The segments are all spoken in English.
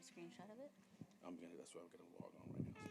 screenshot of it? That's why I'm going to log on right now.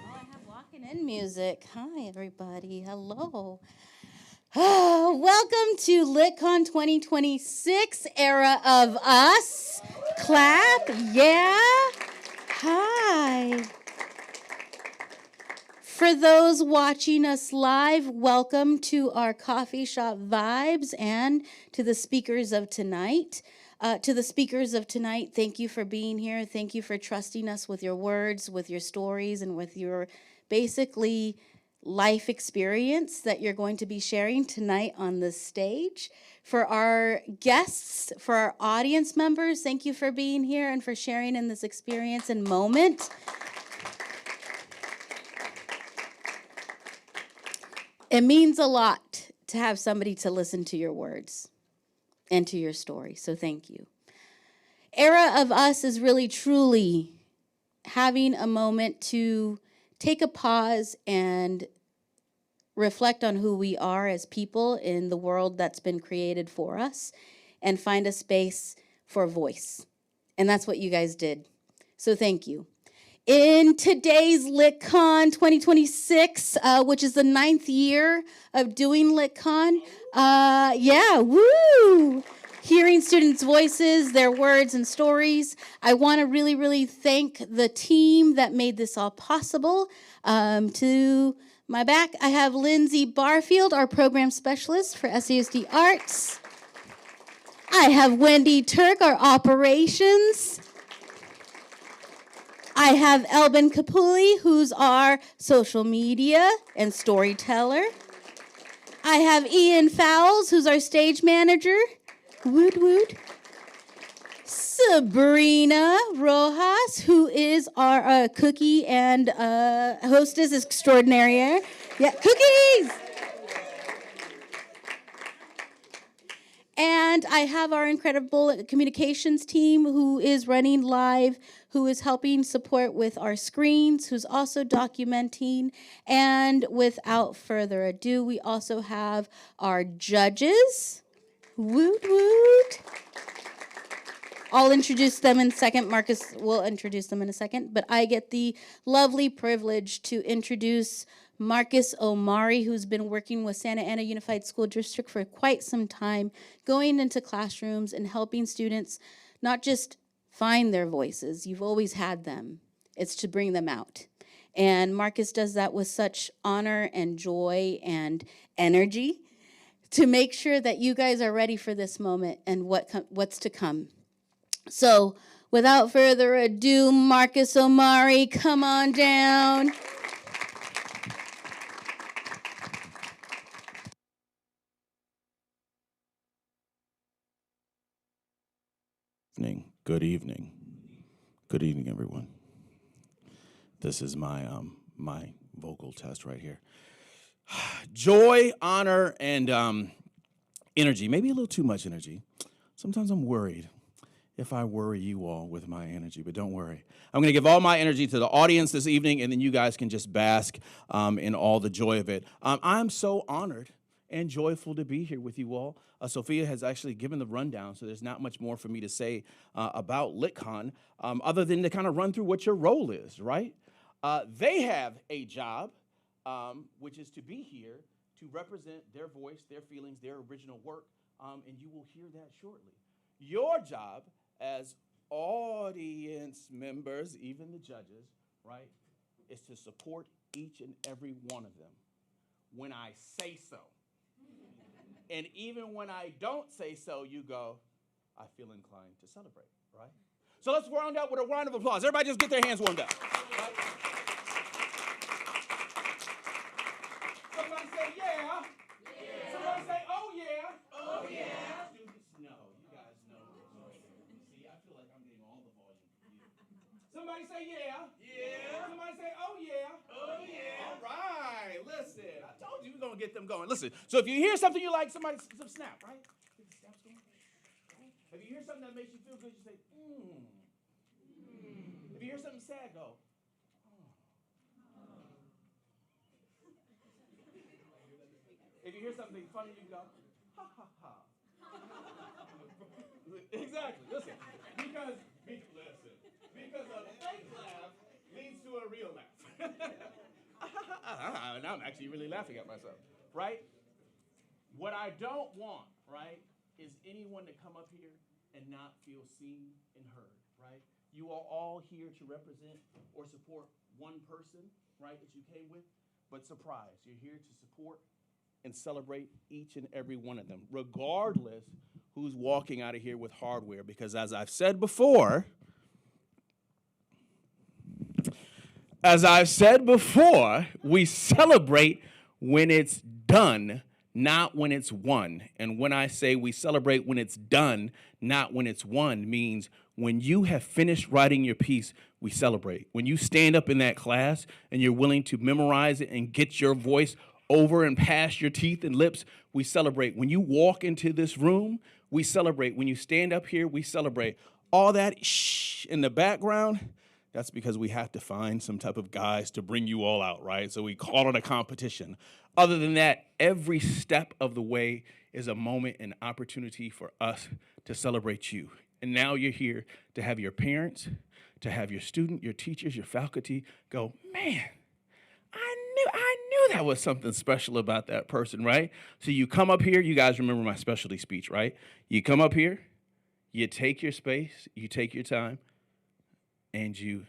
Oh, I have walking in music. Hi, everybody. Hello. Oh, welcome to LitCon 2026, Era of Us. Clap. Yeah. Hi. For those watching us live, welcome to our coffee shop vibes and to the speakers of tonight. Thank you for being here. Thank you for trusting us with your words, with your stories, and with your basically life experience that you're going to be sharing tonight on this stage. For our guests, for our audience members, thank you for being here and for sharing in this experience and moment. It means a lot to have somebody to listen to your words and to your story, so thank you. Era of Us is really truly having a moment to take a pause and reflect on who we are as people in the world that's been created for us and find a space for voice. And that's what you guys did, so thank you. In today's LitCon 2026, which is the 9th year of doing LitCon, woo! Hearing students' voices, their words and stories. I want to really, really thank the team that made this all possible. To my back, I have Lindsay Barfield, our program specialist for SAUSD Arts. I have Wendy Turk, our operations. I have Elbin Kapuli, who's our social media and storyteller. I have Ian Fowles, who's our stage manager. Woot woot. Sabrina Rojas, who is our cookie and hostess extraordinaire. Yeah, cookies! And I have our incredible communications team who is running live, who is helping support with our screens, who's also documenting. And without further ado, we also have our judges. Woot woot. I'll introduce them in a second. Marcus will introduce them in a second. But I get the lovely privilege to introduce Marcus Omari, who's been working with Santa Ana Unified School District for quite some time, going into classrooms and helping students not just find their voices. You've always had them. It's to bring them out. And Marcus does that with such honor and joy and energy to make sure that you guys are ready for this moment and what's to come. So, without further ado, Marcus Omari, come on down. Good evening. Good evening, everyone. This is my my vocal test right here. Joy, honor, and energy. Maybe a little too much energy. Sometimes I'm worried if I worry you all with my energy, but don't worry. I'm going to give all my energy to the audience this evening, and then you guys can just bask in all the joy of it. I'm so honored and joyful to be here with you all. Sophia has actually given the rundown, so there's not much more for me to say about LitCon, other than to kind of run through what your role is, right? They have a job, which is to be here to represent their voice, their feelings, their original work, and you will hear that shortly. Your job as audience members, even the judges, right, is to support each and every one of them when I say so. And even when I don't say so, you go, I feel inclined to celebrate, right? So let's round out with a round of applause. Everybody just get their hands warmed up. Right? Somebody say, yeah. Yeah. Somebody say, oh, yeah. Oh, yeah. Students know. You guys know. See, I feel like I'm getting all the volume from you. Somebody say, yeah. Yeah. Somebody say, oh, yeah. Oh, yeah. All right. Listen, I told you we're going to get them going. Listen, so if you hear something you like, somebody snap, right? If you hear something that makes you feel good, you say, If you hear something sad, go, If you hear something funny, you go, ha, ha, ha. Exactly. Listen, because a fake laugh leads to a real laugh. And I'm actually really laughing at myself, right? What I don't want, right, is anyone to come up here and not feel seen and heard, right? You are all here to represent or support one person, right, that you came with, but surprise, you're here to support and celebrate each and every one of them, regardless who's walking out of here with hardware, because as I've said before, we celebrate when it's done, not when it's won. And when I say we celebrate when it's done, not when it's won, means when you have finished writing your piece, we celebrate. When you stand up in that class and you're willing to memorize it and get your voice over and past your teeth and lips, we celebrate. When you walk into this room, we celebrate. When you stand up here, we celebrate. All that shh in the background, that's because we have to find some type of guys to bring you all out, right? So we call it a competition. Other than that, every step of the way is a moment and opportunity for us to celebrate you. And now you're here to have your parents, to have your student, your teachers, your faculty go, man, I knew that was something special about that person, right? So you come up here, you guys remember my specialty speech, right? You come up here, you take your space, you take your time, and you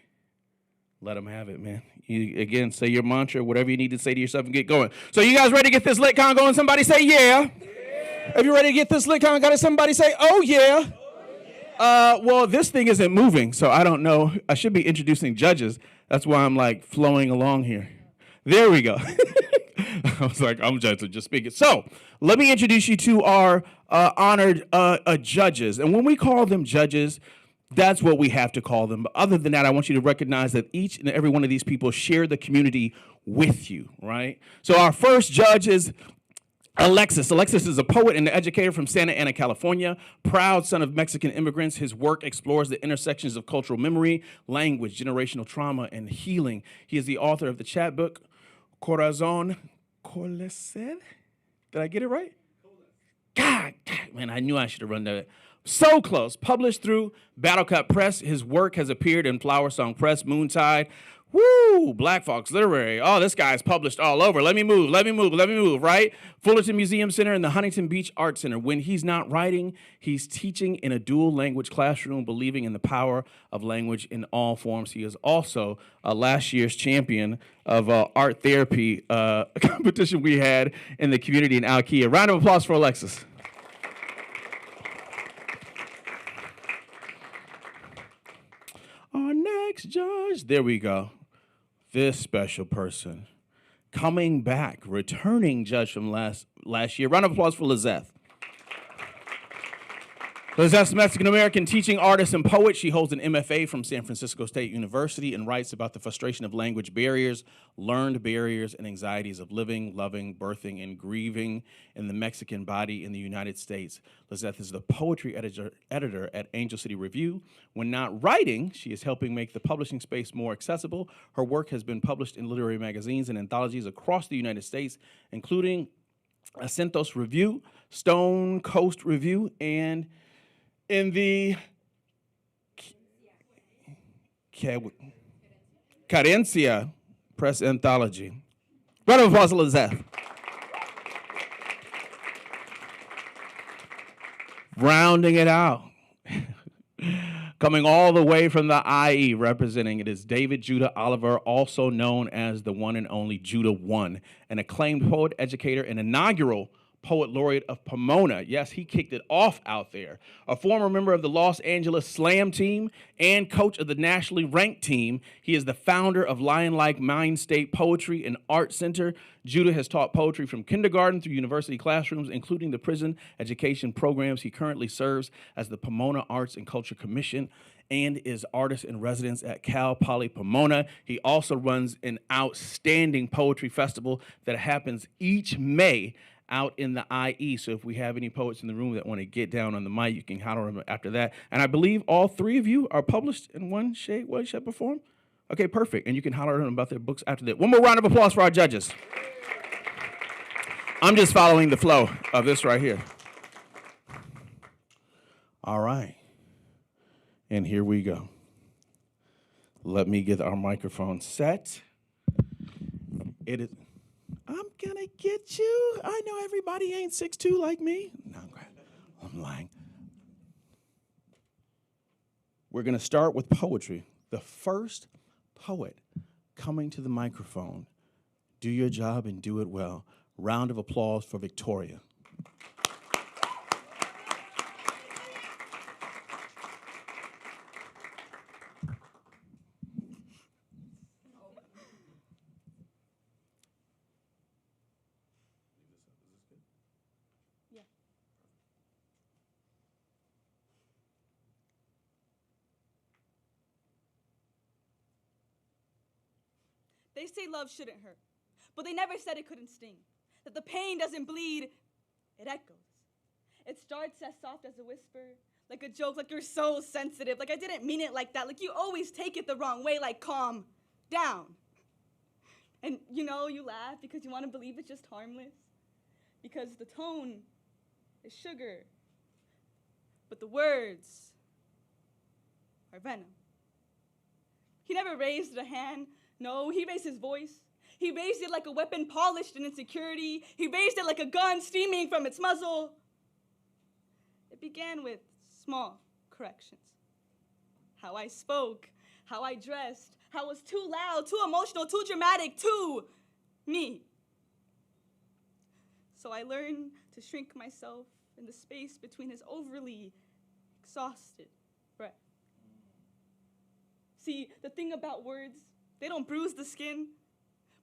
let them have it, man. You, again, say your mantra, whatever you need to say to yourself and get going. So you guys ready to get this LitCon going? Somebody say yeah. If you're ready to get this LitCon going, somebody say, oh, yeah. Well, this thing isn't moving, so I don't know. I should be introducing judges. That's why I'm like flowing along here. There we go. I was like, I'm just speaking. So let me introduce you to our honored judges. And when we call them judges, that's what we have to call them. But other than that, I want you to recognize that each and every one of these people share the community with you, right? So our first judge is Alexis. Alexis is a poet and an educator from Santa Ana, California. Proud son of Mexican immigrants, his work explores the intersections of cultural memory, language, generational trauma, and healing. He is the author of the chapbook, Corazon Coleced. Did I get it right? God, man, I knew I should have run that. So close. Published through Battle Cut Press. His work has appeared in Flower Song Press, Moontide, Black Fox Literary. Oh, this guy's published all over. Let me move, right? Fullerton Museum Center and the Huntington Beach Art Center. When he's not writing, he's teaching in a dual language classroom, believing in the power of language in all forms. He is also last year's champion of art therapy competition we had in the community in Alkia. Round of applause for Alexis. Our next judge, there we go. This special person, coming back, returning judge from last year. Round of applause for Lizeth. Lizette's a Mexican-American teaching artist and poet. She holds an MFA from San Francisco State University and writes about the frustration of language barriers, learned barriers, and anxieties of living, loving, birthing, and grieving in the Mexican body in the United States. Lizeth is the poetry editor at Angel City Review. When not writing, she is helping make the publishing space more accessible. Her work has been published in literary magazines and anthologies across the United States, including Acentos Review, Stone Coast Review, and in the Carencia Press Anthology. Round of applause, Lizeth. Rounding it out. Coming all the way from the IE, representing it is David Judah Oliver, also known as the one and only Judah One, an acclaimed poet, educator, and inaugural Poet Laureate of Pomona. Yes, he kicked it off out there. A former member of the Los Angeles Slam team and coach of the nationally ranked team, he is the founder of Lion-Like Mind State Poetry and Art Center. Judah has taught poetry from kindergarten through university classrooms, including the prison education programs. He currently serves as the Pomona Arts and Culture Commission and is artist in residence at Cal Poly Pomona. He also runs an outstanding poetry festival that happens each May out in the IE. So if we have any poets in the room that want to get down on the mic, you can holler them after that. And I believe all three of you are published in one shape, shape, or form? Okay, perfect. And you can holler them about their books after that. One more round of applause for our judges. I'm just following the flow of this right here. All right. And here we go. Let me get our microphone set. It is... I'm gonna get you. I know everybody ain't 6'2" like me. No, I'm lying. We're gonna start with poetry. The first poet coming to the microphone. Do your job and do it well. Round of applause for Victoria. They say love shouldn't hurt, but they never said it couldn't sting. That the pain doesn't bleed, it echoes. It starts as soft as a whisper, like a joke, like you're so sensitive, like I didn't mean it like that, like you always take it the wrong way, like calm down. And you know, you laugh because you want to believe it's just harmless, because the tone is sugar, but the words are venom. He never raised a hand. No, he raised his voice. He raised it like a weapon polished in insecurity. He raised it like a gun steaming from its muzzle. It began with small corrections. How I spoke, how I dressed, how I was too loud, too emotional, too dramatic, too me. So I learned to shrink myself in the space between his overly exhausted breath. See, the thing about words, they don't bruise the skin,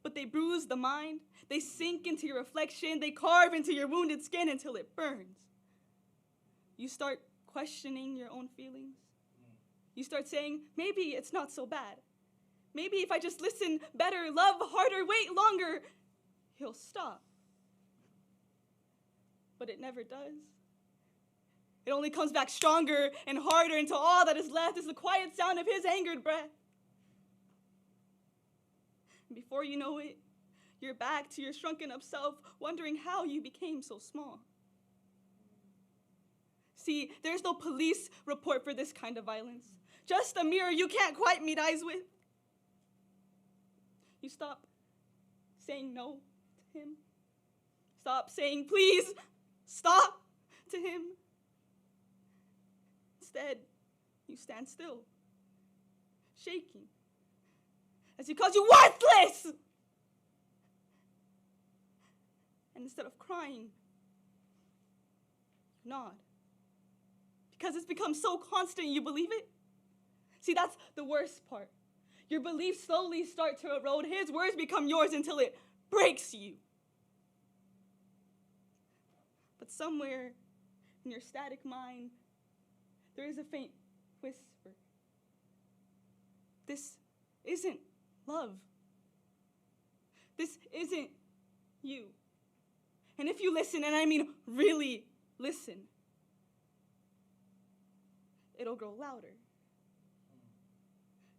but they bruise the mind. They sink into your reflection. They carve into your wounded skin until it burns. you start questioning your own feelings. You start saying, maybe it's not so bad. Maybe if I just listen better, love harder, wait longer, he'll stop. But it never does. It only comes back stronger and harder until all that is left is the quiet sound of his angered breath. And before you know it, you're back to your shrunken up self, wondering how you became so small. See, there's no police report for this kind of violence. Just a mirror you can't quite meet eyes with. You stop saying no to him. Stop saying please, stop to him. Instead, you stand still, shaking, as he calls you worthless. And instead of crying, you nod. Because it's become so constant, you believe it? See, that's the worst part. Your beliefs slowly start to erode. His words become yours until it breaks you. But somewhere in your static mind, there is a faint whisper. This isn't love. This isn't you. And if you listen, and I mean really listen, it'll grow louder.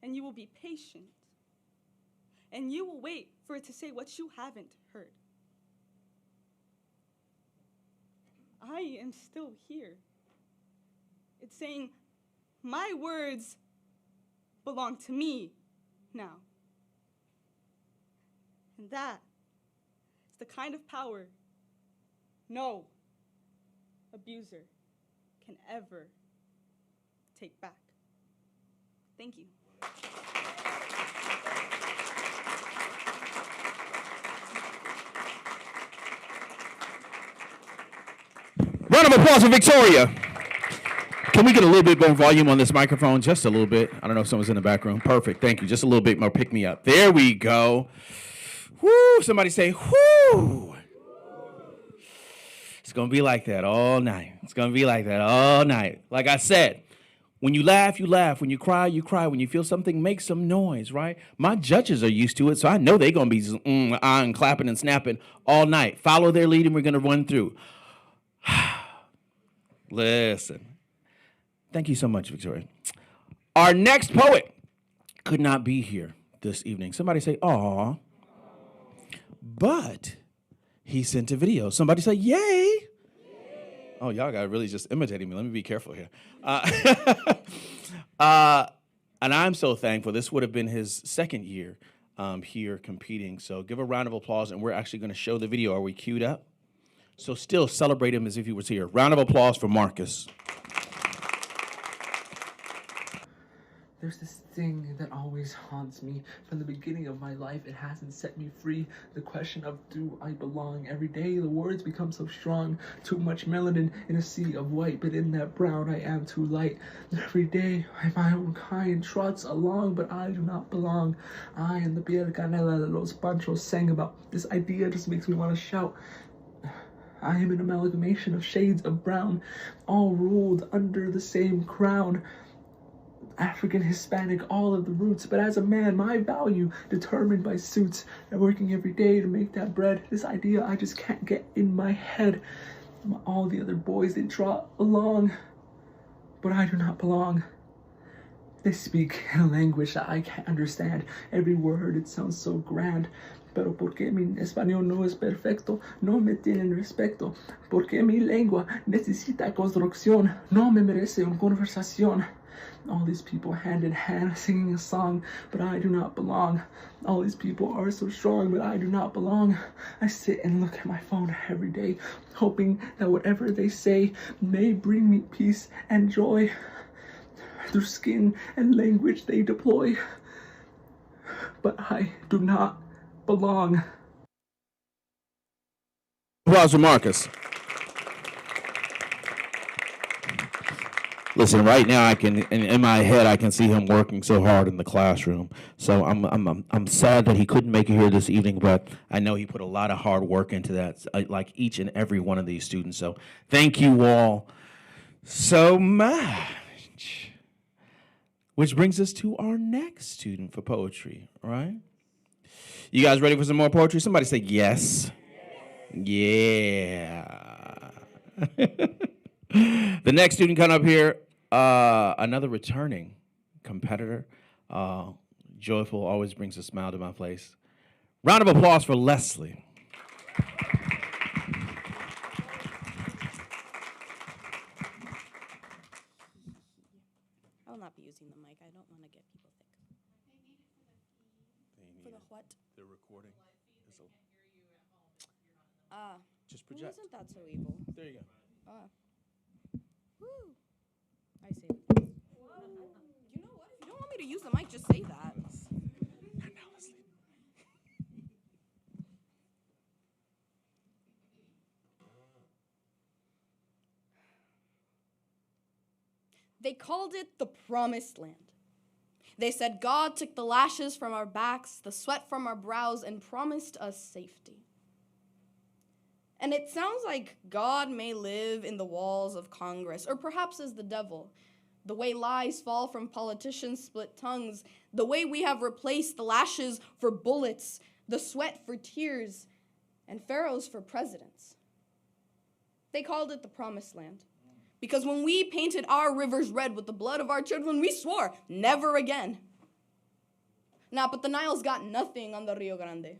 And you will be patient. And you will wait for it to say what you haven't heard. I am still here. It's saying, my words belong to me now. And that is the kind of power no abuser can ever take back. Thank you. Round of applause for Victoria. Can we get a little bit more volume on this microphone? Just a little bit. I don't know if someone's in the back room. Perfect. Thank you. Just a little bit more pick me up. There we go. Whoo. Somebody say, whoo. It's going to be like that all night. It's going to be like that all night. Like I said, when you laugh, you laugh. When you cry, you cry. When you feel something, make some noise, right? My judges are used to it, so I know they're going to be and clapping and snapping all night. Follow their lead, and we're going to run through. Listen. Thank you so much, Victoria. Our next poet could not be here this evening. Somebody say, aw. But he sent a video. Somebody say, yay. Oh, y'all got really just imitating me. Let me be careful here. And I'm so thankful. This would have been his second year here competing. So give a round of applause, and we're actually going to show the video. Are we queued up? So still celebrate him as if he was here. Round of applause for Marcus. There's this thing that always haunts me. From the beginning of my life, it hasn't set me free. The question of, do I belong? Every day, the words become so strong. Too much melanin in a sea of white, but in that brown, I am too light. Every day, my own kind trots along, but I do not belong. I and the piel canela that Los Panchos sang about. This idea just makes me want to shout. I am an amalgamation of shades of brown, all ruled under the same crown. African, Hispanic, all of the roots, but as a man, my value determined by suits and working every day to make that bread. This idea I just can't get in my head. All the other boys, they trot along, but I do not belong. They speak a language that I can't understand. Every word, it sounds so grand. Pero porque mi español no es perfecto, no me tienen respeto. Porque mi lengua necesita construcción, no me merece una conversación. All these people hand in hand singing a song, but I do not belong. All these people are so strong, but I do not belong. I sit and look at my phone every day, hoping that whatever they say may bring me peace and joy. Through skin and language they deploy, but I do not belong. Applause for Marcus. Listen, right now I can, in my head, I can see him working so hard in the classroom. So I'm sad that he couldn't make it here this evening, but I know he put a lot of hard work into that, like each and every one of these students. So thank you all so much. Which brings us to our next student for poetry, right? You guys ready for some more poetry? Somebody say yes. Yeah. The next student coming up here, another returning competitor. Joyful, always brings a smile to my face. Round of applause for Leslie. I will not be using the mic. I don't want to get people thick. For the what? The recording. Just Well, project. isn't that so evil? There you go. Woo. I say that. You know what? If you don't want me to use the mic, just say that. Not now, Leslie. They called it the Promised Land. They said God took the lashes from our backs, the sweat from our brows, and promised us safety. And it sounds like God may live in the walls of Congress, or perhaps as the devil. The way lies fall from politicians' split tongues, the way we have replaced the lashes for bullets, the sweat for tears, and pharaohs for presidents. They called it the Promised Land. Because when we painted our rivers red with the blood of our children, we swore, never again. Nah, but the Nile's got nothing on the Rio Grande.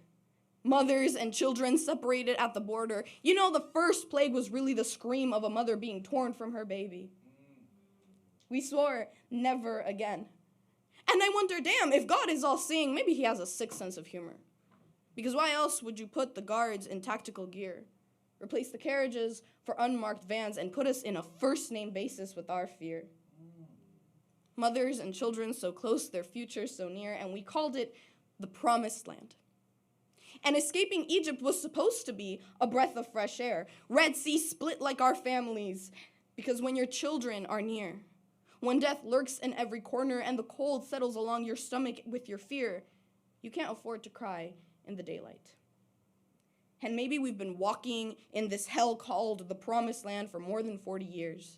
Mothers and children separated at the border. You know, the first plague was really the scream of a mother being torn from her baby. We swore, never again. And I wonder, damn, if God is all seeing, maybe he has a sixth sense of humor. Because why else would you put the guards in tactical gear? Replace the carriages for unmarked vans and put us in a first-name basis with our fear. Mothers and children so close, their future so near, and we called it the Promised Land. And escaping Egypt was supposed to be a breath of fresh air. Red Sea split like our families, because when your children are near, when death lurks in every corner and the cold settles along your stomach with your fear, you can't afford to cry in the daylight. And maybe we've been walking in this hell called the Promised Land for more than 40 years.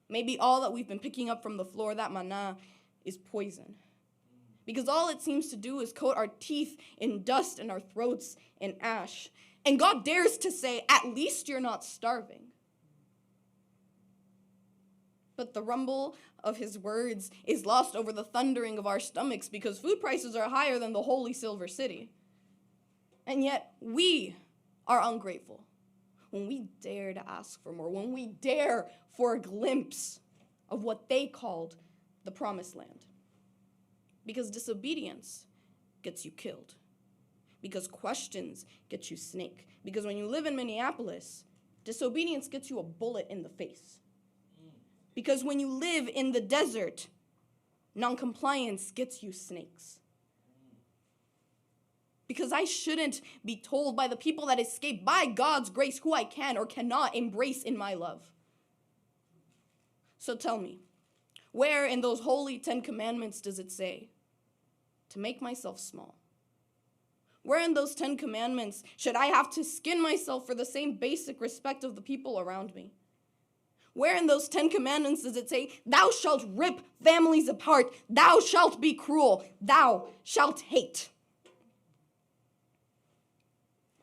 Maybe all that we've been picking up from the floor, that manna, is poison. Because all it seems to do is coat our teeth in dust and our throats in ash. And God dares to say, at least you're not starving. But the rumble of his words is lost over the thundering of our stomachs because food prices are higher than the holy Silver City. And yet, we are ungrateful when we dare to ask for more, when we dare for a glimpse of what they called the Promised Land. Because disobedience gets you killed. Because questions get you snake. Because when you live in Minneapolis, disobedience gets you a bullet in the face. Because when you live in the desert, noncompliance gets you snakes. Because I shouldn't be told by the people that escape by God's grace who I can or cannot embrace in my love. So tell me, where in those holy 10 commandments does it say to make myself small? Where in those 10 commandments should I have to skin myself for the same basic respect of the people around me? Where in those 10 commandments does it say, thou shalt rip families apart, thou shalt be cruel, thou shalt hate?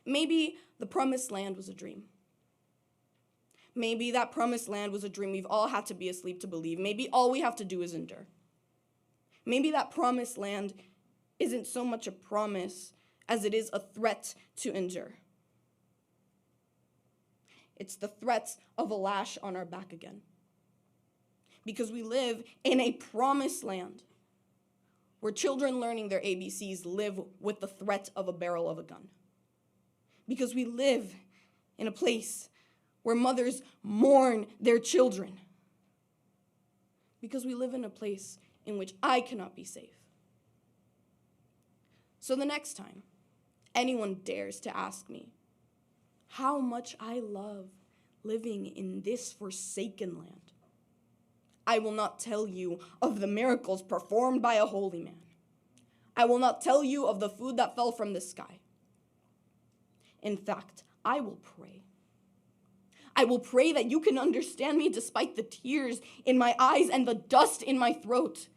Maybe the Promised Land was a dream. Maybe that Promised Land was a dream we've all had to be asleep to believe. Maybe all we have to do is endure. Maybe that Promised Land isn't so much a promise as it is a threat to endure. It's the threat of a lash on our back again. Because we live in a promised land where children learning their ABCs live with the threat of a barrel of a gun. Because we live in a place where mothers mourn their children. Because we live in a place in which I cannot be safe. So the next time anyone dares to ask me how much I love living in this forsaken land, I will not tell you of the miracles performed by a holy man. I will not tell you of the food that fell from the sky. In fact, I will pray. I will pray that you can understand me despite the tears in my eyes and the dust in my throat.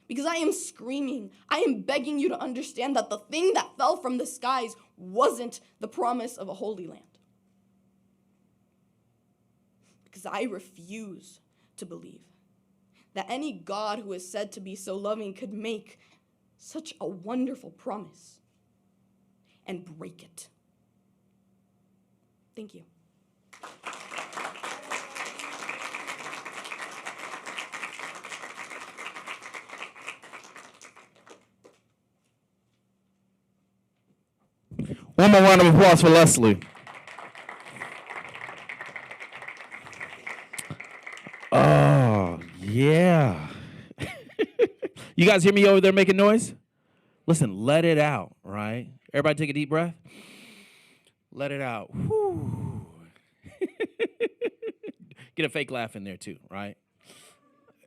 Because I am screaming, I am begging you to understand that the thing that fell from the skies wasn't the promise of a holy land. Because I refuse to believe that any God who is said to be so loving could make such a wonderful promise and break it. Thank you. One more round of applause for Leslie. Oh, yeah. You guys hear me over there making noise? Listen, let it out, right? Everybody take a deep breath. Let it out. Whew. Get a fake laugh in there too, right?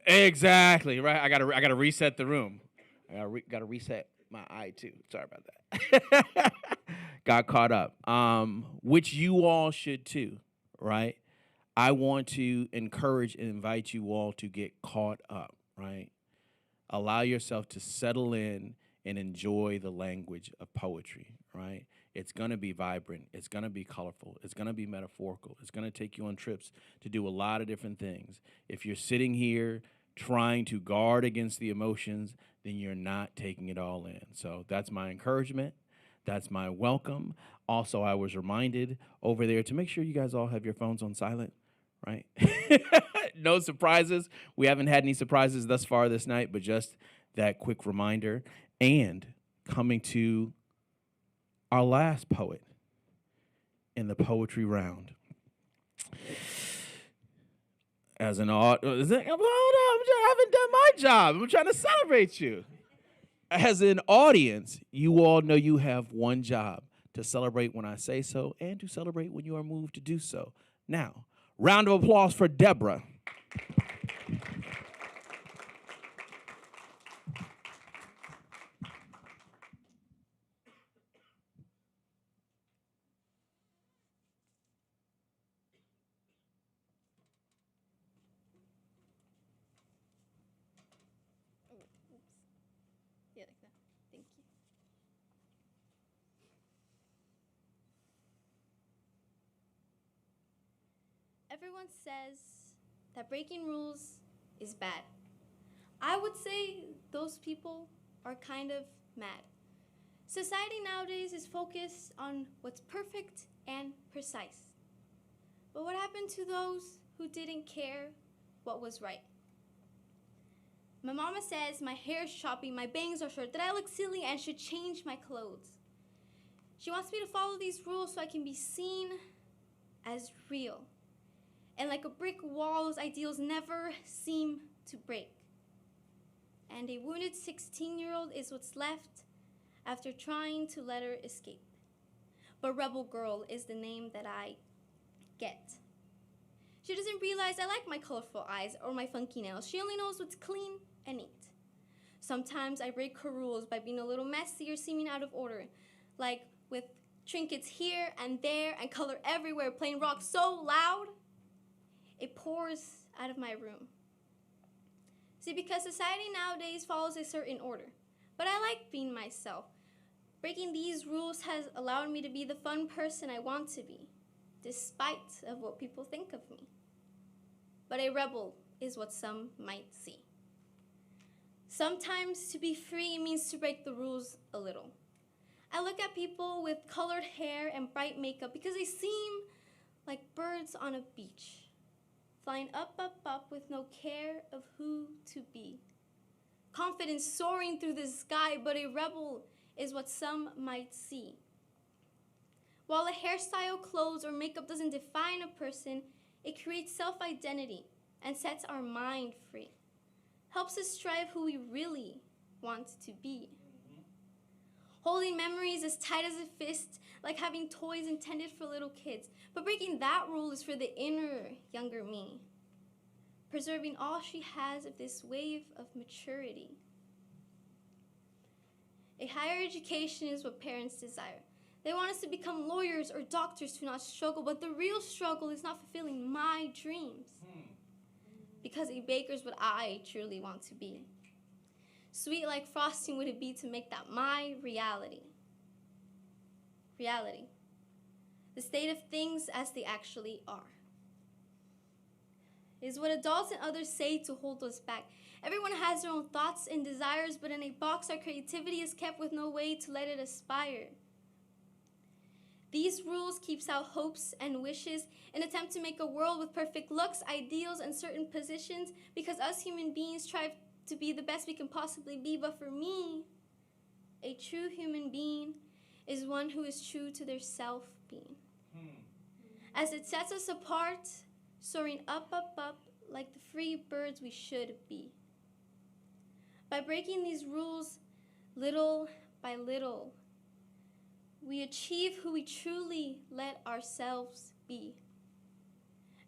Exactly, right? I gotta reset the room. I gotta reset my eye too. Sorry about that. Got caught up. Which you all should too, right? I want to encourage and invite you all to get caught up, right? Allow yourself to settle in and enjoy the language of poetry, right? It's going to be vibrant. It's going to be colorful. It's going to be metaphorical. It's going to take you on trips to do a lot of different things. If you're sitting here trying to guard against the emotions, then you're not taking it all in. So that's my encouragement. That's my welcome. Also, I was reminded over there to make sure you guys all have your phones on silent, right? No surprises. We haven't had any surprises thus far this night, but just that quick reminder. And coming to our last poet in the poetry round. As an hold on, I haven't done my job. I'm trying to celebrate you. As an audience, you all know you have one job: to celebrate when I say so and to celebrate when you are moved to do so. Now, round of applause for Deborah. Yeah, like that. Thank you. Everyone says that breaking rules is bad. I would say those people are kind of mad. Society nowadays is focused on what's perfect and precise. But what happened to those who didn't care what was right? My mama says my hair is choppy, my bangs are short, that I look silly and should change my clothes. She wants me to follow these rules so I can be seen as real. And like a brick wall, those ideals never seem to break. And a wounded 16-year-old is what's left after trying to let her escape. But Rebel Girl is the name that I get. She doesn't realize I like my colorful eyes or my funky nails. She only knows what's clean and neat. Sometimes I break her rules by being a little messy or seeming out of order, like with trinkets here and there and color everywhere, playing rock so loud it pours out of my room. See, because society nowadays follows a certain order, but I like being myself. Breaking these rules has allowed me to be the fun person I want to be, despite of what people think of me. But a rebel is what some might see. Sometimes to be free means to break the rules a little. I look at people with colored hair and bright makeup because they seem like birds on a beach, flying up, up, up with no care of who to be. Confidence soaring through the sky, but a rebel is what some might see. While a hairstyle, clothes, or makeup doesn't define a person, it creates self-identity and sets our mind free. Helps us strive who we really want to be. Holding memories as tight as a fist, like having toys intended for little kids. But breaking that rule is for the inner, younger me. Preserving all she has of this wave of maturity. A higher education is what parents desire. They want us to become lawyers or doctors to not struggle, but the real struggle is not fulfilling my dreams. Because a baker is what I truly want to be. Sweet like frosting would it be to make that my reality. Reality. The state of things as they actually are. It is what adults and others say to hold us back. Everyone has their own thoughts and desires, but in a box our creativity is kept with no way to let it aspire. These rules keeps out hopes and wishes, an attempt to make a world with perfect looks, ideals, and certain positions, because us human beings try to be the best we can possibly be. But for me, a true human being is one who is true to their self-being. As it sets us apart, soaring up, up, up, like the free birds we should be. By breaking these rules little by little, we achieve who we truly let ourselves be.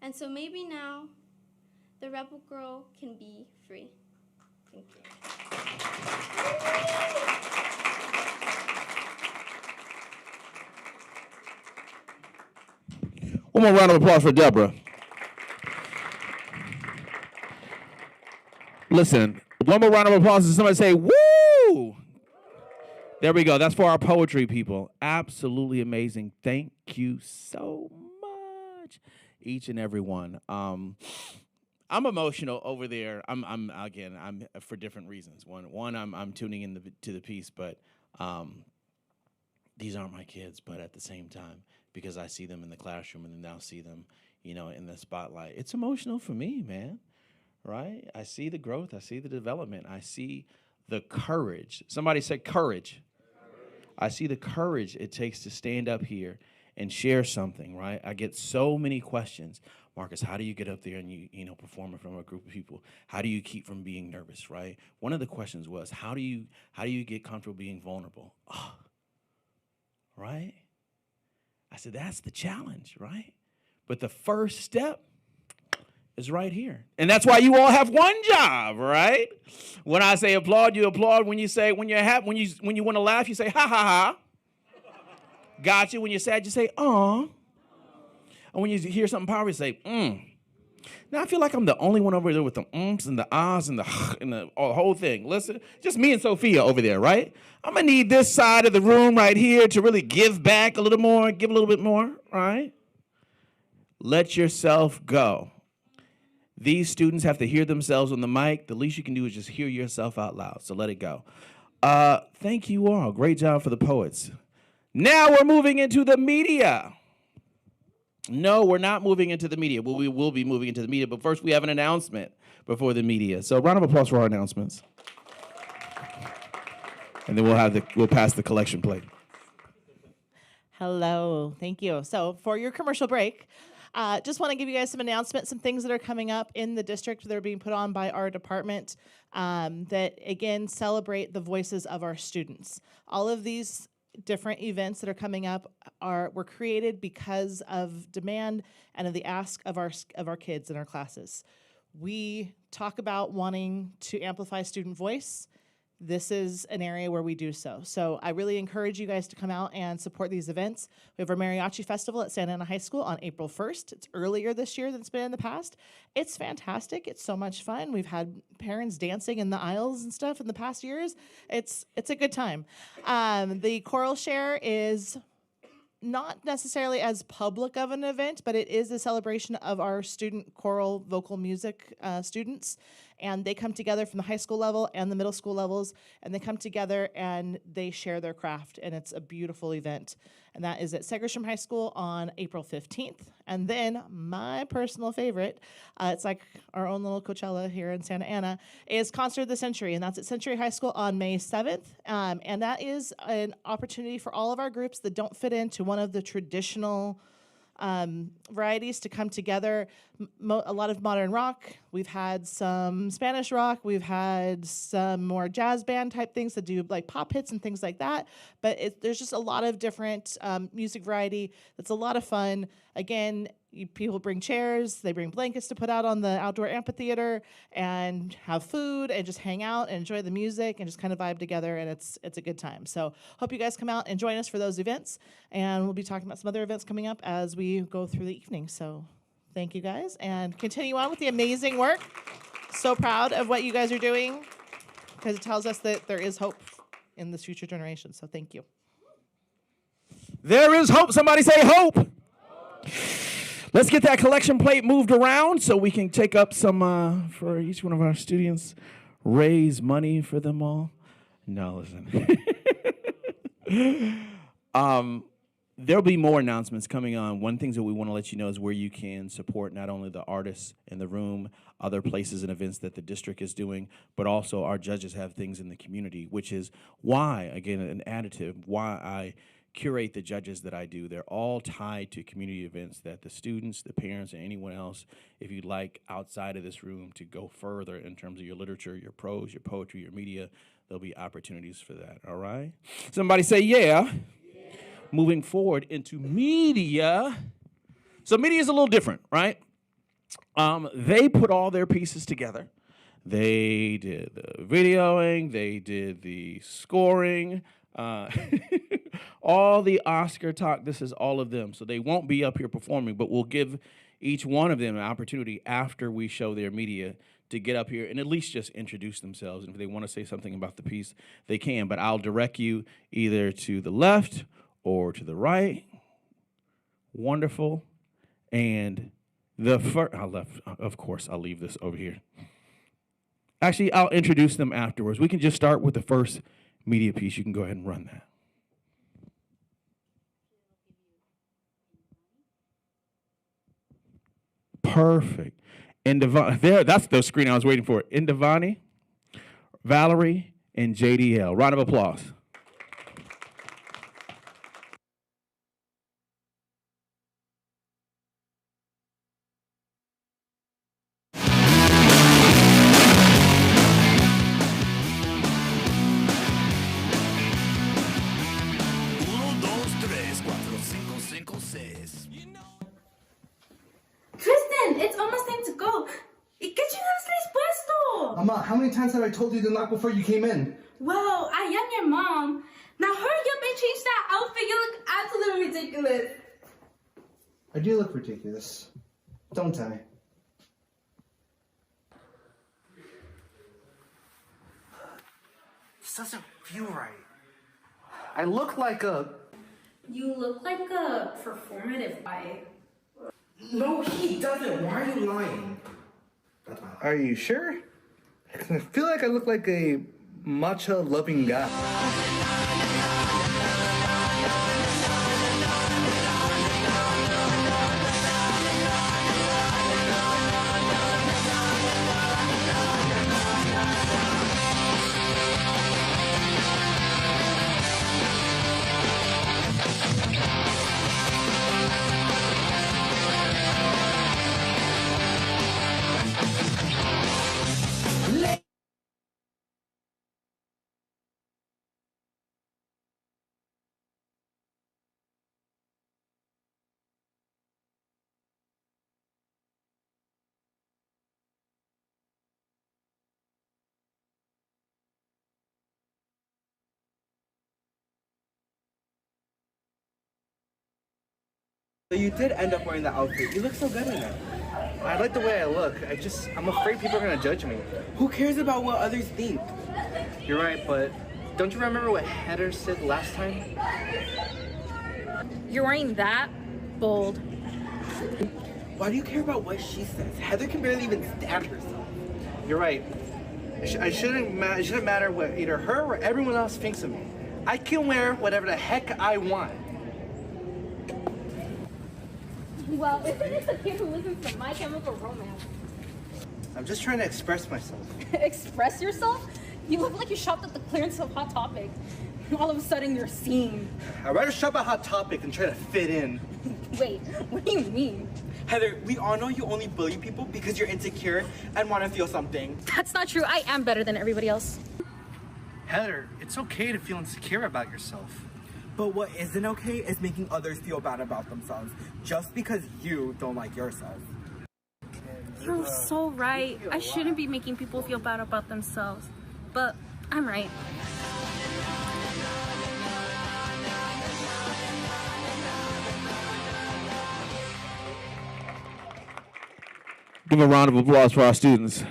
And so maybe now, the rebel girl can be free. Thank you. One more round of applause for Deborah. Listen, one more round of applause and somebody say, woo! There we go. That's for our poetry people. Absolutely amazing. Thank you so much, each and every one. I'm emotional over there. I'm for different reasons. One, I'm tuning in to the piece, but these aren't my kids. But at the same time, because I see them in the classroom and now see them, in the spotlight, it's emotional for me, man. Right? I see the growth. I see the development. I see the courage. Somebody said courage. I see the courage it takes to stand up here and share something, right? I get so many questions. Marcus, how do you get up there and you perform in front of a group of people? How do you keep from being nervous, right? One of the questions was, how do you get comfortable being vulnerable? Oh, right? I said, that's the challenge, right? But the first step is right here. And that's why you all have one job, right? When I say applaud, you applaud. When you want to laugh, you say ha ha ha. Got you. When you're sad, you say aw. And when you hear something powerful, you say Now I feel like I'm the only one over there with the ums and the ahs and the whole thing. Listen, just me and Sophia over there, right? I'm gonna need this side of the room right here to really give back a little more, give a little bit more, right? Let yourself go. These students have to hear themselves on the mic. The least you can do is just hear yourself out loud. So let it go. Thank you all. Great job for the poets. Now we're moving into the media. No, we're not moving into the media. Well, we will be moving into the media, but first we have an announcement before the media. So round of applause for our announcements. And then we'll pass the collection plate. Hello, thank you. So for your commercial break, just want to give you guys some announcements, some things that are coming up in the district that are being put on by our department that, again, celebrate the voices of our students. All of these different events that are coming up were created because of demand and of the ask of our kids in our classes. We talk about wanting to amplify student voice. This is an area where we do so. So I really encourage you guys to come out and support these events. We have our Mariachi Festival at Santa Ana High School on April 1st. It's earlier this year than it's been in the past. It's fantastic. It's so much fun. We've had parents dancing in the aisles and stuff in the past years. It's a good time. The Choral Share is not necessarily as public of an event, but it is a celebration of our student choral vocal music students. And they come together from the high school level and the middle school levels, and they come together and they share their craft, and it's a beautiful event. And that is at Segerstrom High School on April 15th. And then my personal favorite, it's like our own little Coachella here in Santa Ana, is Concert of the Century, and that's at Century High School on May 7th. And that is an opportunity for all of our groups that don't fit into one of the traditional varieties to come together. A lot of modern rock. We've had some Spanish rock. We've had some more jazz band type things that do like pop hits and things like that. But there's just a lot of different music variety. That's a lot of fun. Again, People bring chairs, they bring blankets to put out on the outdoor amphitheater and have food and just hang out and enjoy the music and just kind of vibe together, and it's a good time. So hope you guys come out and join us for those events, and we'll be talking about some other events coming up as we go through the evening. So thank you guys, and continue on with the amazing work. So proud of what you guys are doing because it tells us that there is hope in this future generation. So thank you. There is hope. Somebody say hope. Let's get that collection plate moved around so we can take up some, for each one of our students, raise money for them all. No, listen. There'll be more announcements coming on. One thing that we want to let you know is where you can support not only the artists in the room, other places and events that the district is doing, but also our judges have things in the community, which is why, again, an additive, why I curate the judges that I do. They're all tied to community events that the students, the parents, and anyone else, if you'd like outside of this room to go further in terms of your literature, your prose, your poetry, your media, there'll be opportunities for that, all right? Somebody say yeah. Moving forward into media. So media is a little different, right? They put all their pieces together. They did the videoing, they did the scoring, all the Oscar talk. This is all of them. So they won't be up here performing, but we'll give each one of them an opportunity after we show their media to get up here and at least just introduce themselves. And if they want to say something about the piece, they can. But I'll direct you either to the left or to the right. Wonderful. And the first, of course, I'll leave this over here. Actually, I'll introduce them afterwards. We can just start with the first media piece. You can go ahead and run that. Perfect. And there, that's the screen I was waiting for. Indavani, Valerie, and JDL. Round of applause. It's almost time to go. ¿Y qué chingados traes puesto? Mama, how many times have I told you to knock before you came in? Well, I am your mom. Now hurry up and change that outfit. You look absolutely ridiculous. I do look ridiculous, don't I? This doesn't feel right. I look like a... You look like a performative guy. No, he doesn't. Why are you lying? Are you sure? I feel like I look like a matcha-loving guy. So you did end up wearing the outfit. You look so good in it. I like the way I look. I'm afraid people are gonna judge me. Who cares about what others think? You're right, but don't you remember what Heather said last time? You're wearing that? Bold. Why do you care about what she says? Heather can barely even stand herself. You're right. It shouldn't matter what either her or everyone else thinks of me. I can wear whatever the heck I want. Well, isn't this a kid who listens to My Chemical Romance? I'm just trying to express myself. Express yourself? You look like you shopped at the clearance of Hot Topic. All of a sudden, you're seen. I'd rather shop at Hot Topic than try to fit in. Wait, what do you mean? Heather, we all know you only bully people because you're insecure and want to feel something. That's not true. I am better than everybody else. Heather, it's okay to feel insecure about yourself. But what isn't okay is making others feel bad about themselves just because you don't like yourself. You're so right. I shouldn't be making people feel bad about themselves. But I'm right. Give a round of applause for our students.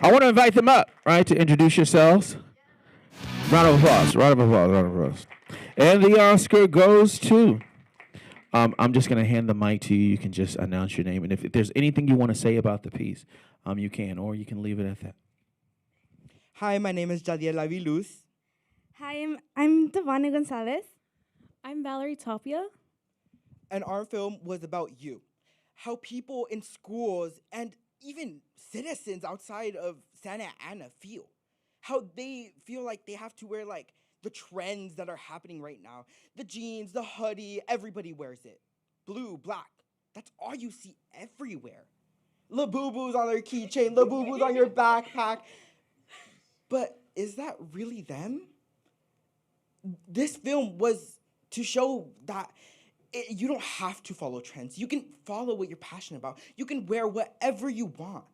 I want to invite them up, right, to introduce yourselves. Round of applause, round of applause, round of applause. And the Oscar goes to... I'm just going to hand the mic to you. You can just announce your name. And if there's anything you want to say about the piece, you can, or you can leave it at that. Hi, my name is Jadiel Aviluz. Hi, I'm Devana Gonzalez. I'm Valerie Tapia. And our film was about you. How people in schools and even citizens outside of Santa Ana feel. How they feel like they have to wear like the trends that are happening right now. The jeans, the hoodie, everybody wears it. Blue, black, that's all you see everywhere. Labubu's on their keychain, Labubu's on your backpack. But is that really them? This film was to show that you don't have to follow trends. You can follow what you're passionate about. You can wear whatever you want.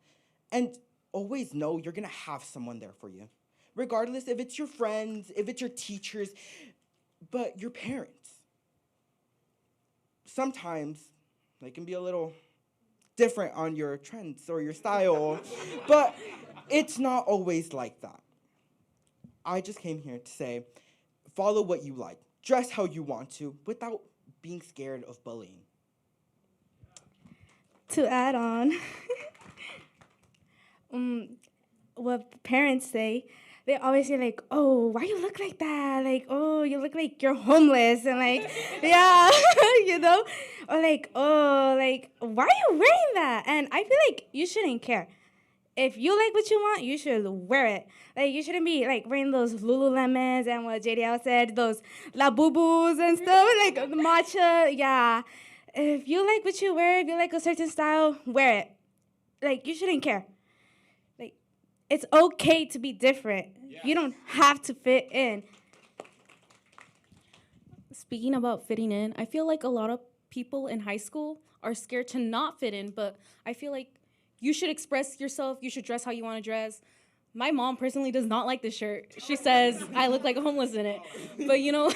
And always know you're gonna have someone there for you. Regardless if it's your friends, if it's your teachers, but your parents. Sometimes they can be a little different on your trends or your style, but it's not always like that. I just came here to say, follow what you like, dress how you want to, without being scared of bullying. To add on, what parents say, they always say like, oh, why you look like that? Like, oh, you look like you're homeless. And like, yeah, you know? Or like, oh, like, why are you wearing that? And I feel like you shouldn't care. If you like what you want, you should wear it. Like, you shouldn't be like wearing those Lululemons and what JDL said, those Labubus and stuff, like the matcha, yeah. If you like what you wear, if you like a certain style, wear it. Like, you shouldn't care. Like, it's okay to be different. Yes. You don't have to fit in. Speaking about fitting in, I feel like a lot of people in high school are scared to not fit in, but I feel like you should express yourself. You should dress how you want to dress. My mom personally does not like this shirt. She says I look like a homeless in it. But you know,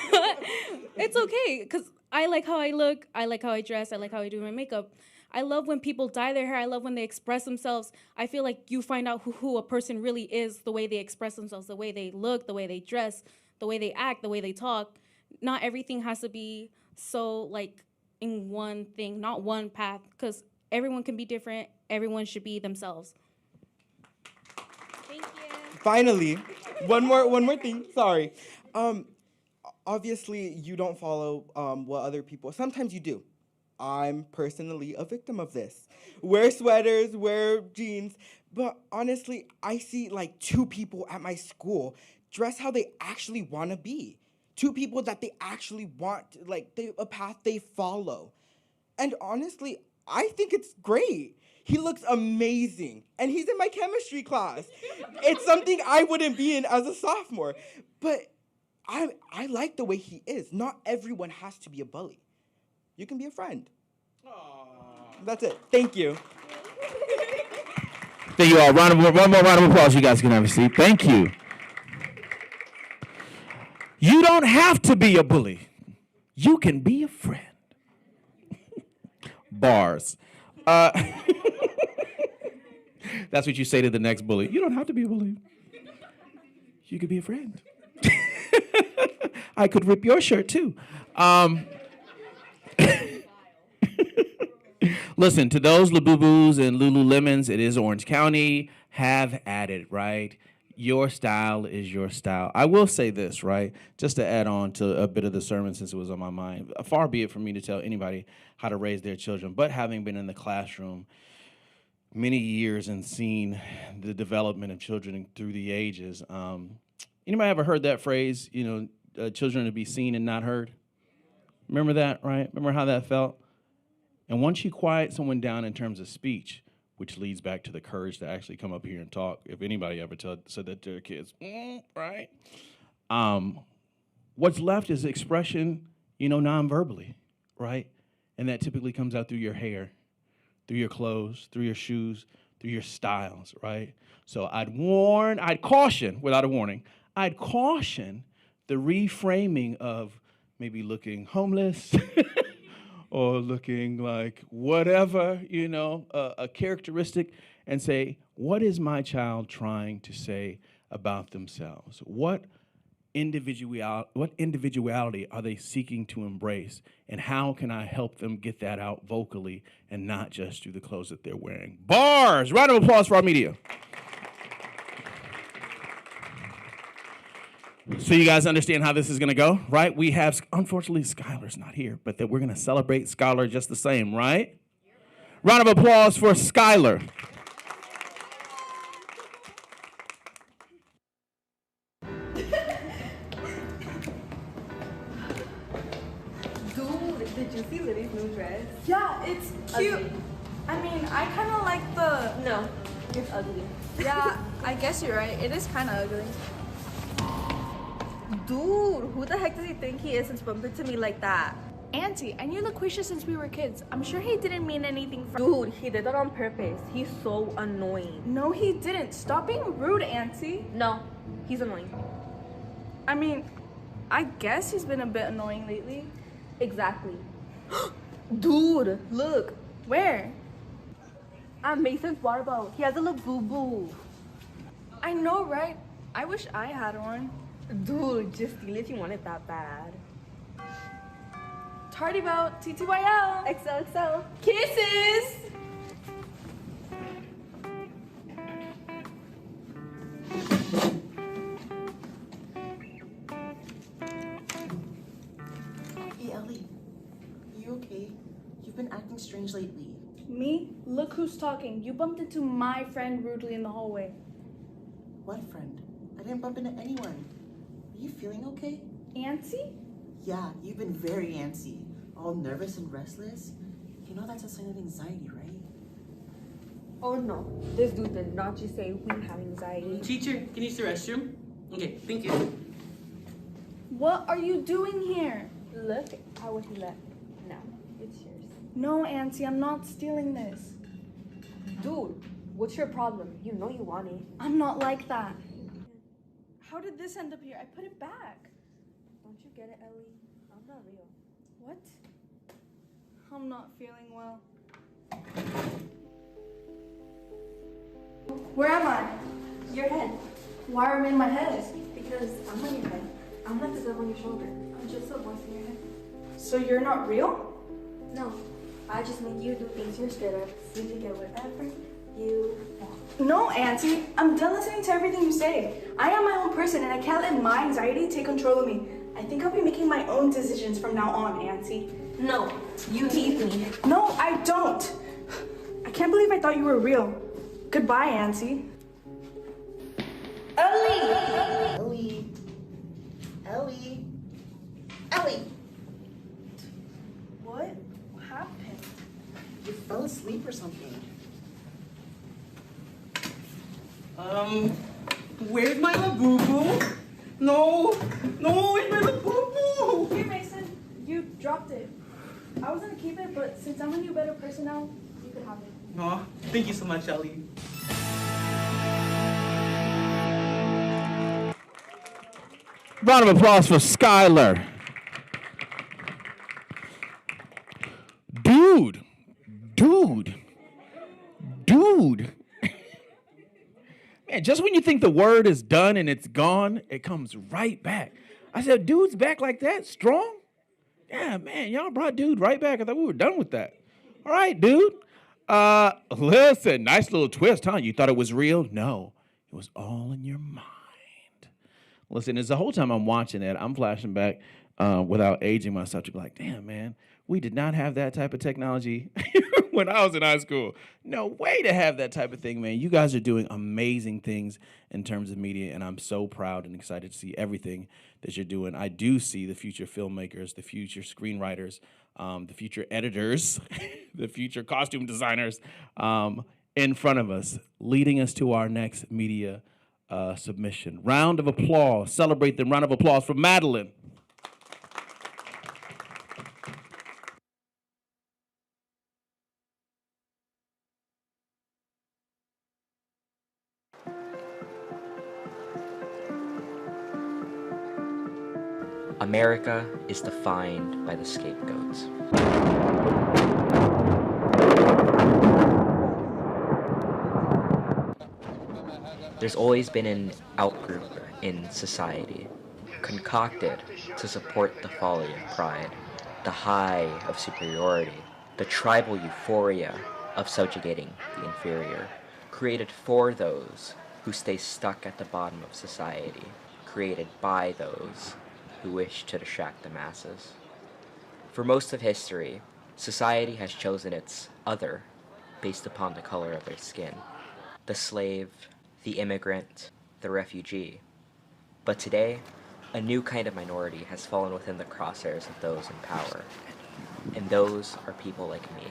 it's okay because I like how I look. I like how I dress. I like how I do my makeup. I love when people dye their hair. I love when they express themselves. I feel like you find out who a person really is, the way they express themselves, the way they look, the way they dress, the way they act, the way they talk. Not everything has to be so like in one thing, not one path, because everyone can be different. Everyone should be themselves. Thank you. Finally, one more thing. Sorry. Obviously, you don't follow what other people. Sometimes you do. I'm personally a victim of this. Wear sweaters, wear jeans. But honestly, I see like two people at my school dress how they actually want to be. Two people that they actually want, like a path they follow. And honestly, I think it's great. He looks amazing. And he's in my chemistry class. It's something I wouldn't be in as a sophomore. But I like the way he is. Not everyone has to be a bully. You can be a friend. Aww. That's it. Thank you. Thank you all. One more round of applause. You guys can have a seat. Thank you. You don't have to be a bully. You can be a friend. Bars. That's what you say to the next bully. You don't have to be a bully. You could be a friend. I could rip your shirt too. Listen, to those Labubus and Lululemons, it is Orange County. Have at it, right? Your style is your style. I will say this, right? Just to add on to a bit of the sermon since it was on my mind. Far be it from me to tell anybody how to raise their children, but having been in the classroom many years and seen the development of children through the ages, anybody ever heard that phrase, children to be seen and not heard? Remember that, right? Remember how that felt? And once you quiet someone down in terms of speech, which leads back to the courage to actually come up here and talk, if anybody ever said that to their kids, right? What's left is expression, non-verbally, right? And that typically comes out through your hair, through your clothes, through your shoes, through your styles, right? So I'd caution, without a warning, I'd caution the reframing of maybe looking homeless or looking like whatever, a characteristic, and say, what is my child trying to say about themselves? What individuality are they seeking to embrace? And how can I help them get that out vocally and not just through the clothes that they're wearing? Bars! Round of applause for our media. So you guys understand how this is going to go, right? We have, unfortunately, Skylar's not here, but that we're going to celebrate Skylar just the same, right? Round of applause for Skylar. Dude, did you see Lily's new dress? Yeah, it's cute. Ugly. I mean, I kind of like the... No, it's ugly. Yeah, I guess you're right. It is kind of ugly. Dude, who the heck does he think he is since bumped into me like that? Auntie, I knew LaQuisha since we were kids. I'm sure he didn't mean anything for... Dude, he did that on purpose. He's so annoying. No, he didn't. Stop being rude, Auntie. No, he's annoying. I mean, I guess he's been a bit annoying lately. Exactly. Dude, look. Where? On Mason's water bottle. He has a little boo-boo. I know, right? I wish I had one. Dude, just steal it if you want it that bad. Tardy boat, TTYL. XOXO. Kisses! Hey, Ellie. You okay? You've been acting strange lately. Me? Look who's talking. You bumped into my friend rudely in the hallway. What friend? I didn't bump into anyone. Are you feeling okay? Antsy? Yeah, you've been very antsy. All nervous and restless. You know that's a sign of anxiety, right? Oh no, this dude did not just say we have anxiety. Teacher, can you use the restroom? Okay, thank you. What are you doing here? Look at what he left. Now, it's yours. No, Auntie, I'm not stealing this. Dude, what's your problem? You know you want it. I'm not like that. How did this end up here? I put it back. Don't you get it, Ellie? I'm not real. What? I'm not feeling well. Where am I? Your head. Why am I in my head? Because I'm on your head. I'm like the devil on your shoulder. I'm just a voice in your head. So you're not real? No, I just make you do things you're scared of so you can get whatever you want. No, Auntie. I'm done listening to everything you say. I am my own person and I can't let my anxiety take control of me. I think I'll be making my own decisions from now on, Auntie. No, you need me. No, I don't. I can't believe I thought you were real. Goodbye, Auntie. Ellie! Ellie. Ellie. Ellie! What happened? You fell asleep or something. Where's my boo-boo? No, where's my boo-boo? Here, Mason. You dropped it. I was gonna keep it, but since I'm a new better person now, you could have it. Aw, thank you so much, Ellie. Round of applause for Skylar. Dude. Man, just when you think the word is done and it's gone, it comes right back. I said, dude's back like that? Strong? Yeah, man, y'all brought dude right back. I thought we were done with that. All right, dude. Listen, nice little twist, huh? You thought it was real? No, it was all in your mind. Listen, it's the whole time I'm watching it, I'm flashing back without aging myself to be like, damn, man, we did not have that type of technology when I was in high school. No way to have that type of thing, man. You guys are doing amazing things in terms of media, and I'm so proud and excited to see everything that you're doing. I do see the future filmmakers, the future screenwriters, the future editors, the future costume designers in front of us, leading us to our next media submission. Round of applause. Celebrate them. Round of applause for Madeline. America is defined by the scapegoats. There's always been an outgroup in society, concocted to support the folly of pride, the high of superiority, the tribal euphoria of subjugating the inferior, created for those who stay stuck at the bottom of society, created by those who wish to distract the masses. For most of history, society has chosen its other based upon the color of their skin, the slave, the immigrant, the refugee. But today, a new kind of minority has fallen within the crosshairs of those in power, and those are people like me.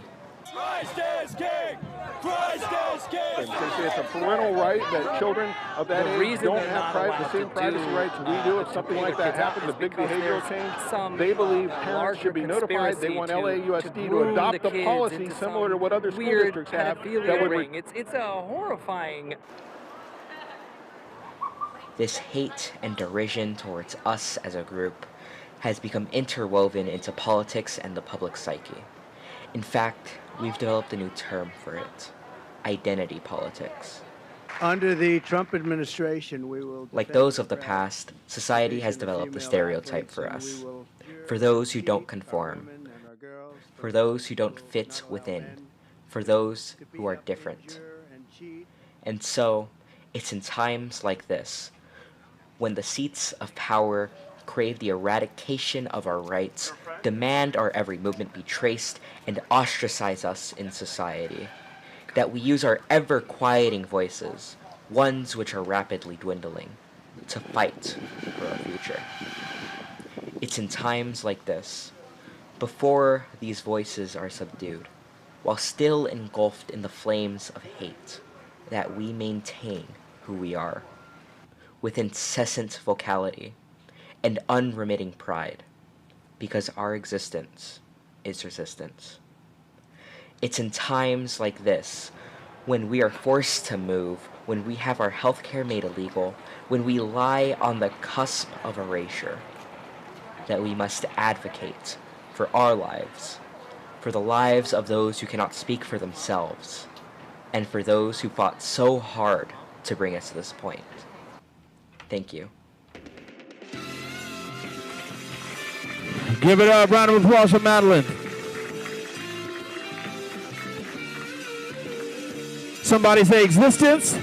Christ is king! Christ is king! They say it's a parental right that children of that age don't have the same privacy rights we do. If something like that happens, a big behavioral change, they believe parents should be notified. They want LAUSD to adopt a policy similar to what other school districts have. That would It's a horrifying. This hate and derision towards us as a group has become interwoven into politics and the public psyche. In fact, we've developed a new term for it: identity politics. Under the Trump administration, we will... Like those of the past, society has developed a stereotype for us. For those who don't conform. For those who don't fit within. For those who are different. And so, it's in times like this, when the seats of power crave the eradication of our rights, demand our every movement be traced, and ostracize us in society, that we use our ever-quieting voices, ones which are rapidly dwindling, to fight for our future. It's in times like this, before these voices are subdued, while still engulfed in the flames of hate, that we maintain who we are, with incessant vocality and unremitting pride, because our existence is resistance. It's in times like this, when we are forced to move, when we have our healthcare made illegal, when we lie on the cusp of erasure, that we must advocate for our lives, for the lives of those who cannot speak for themselves, and for those who fought so hard to bring us to this point. Thank you. Give it up, round of applause for Madeline. Somebody say existence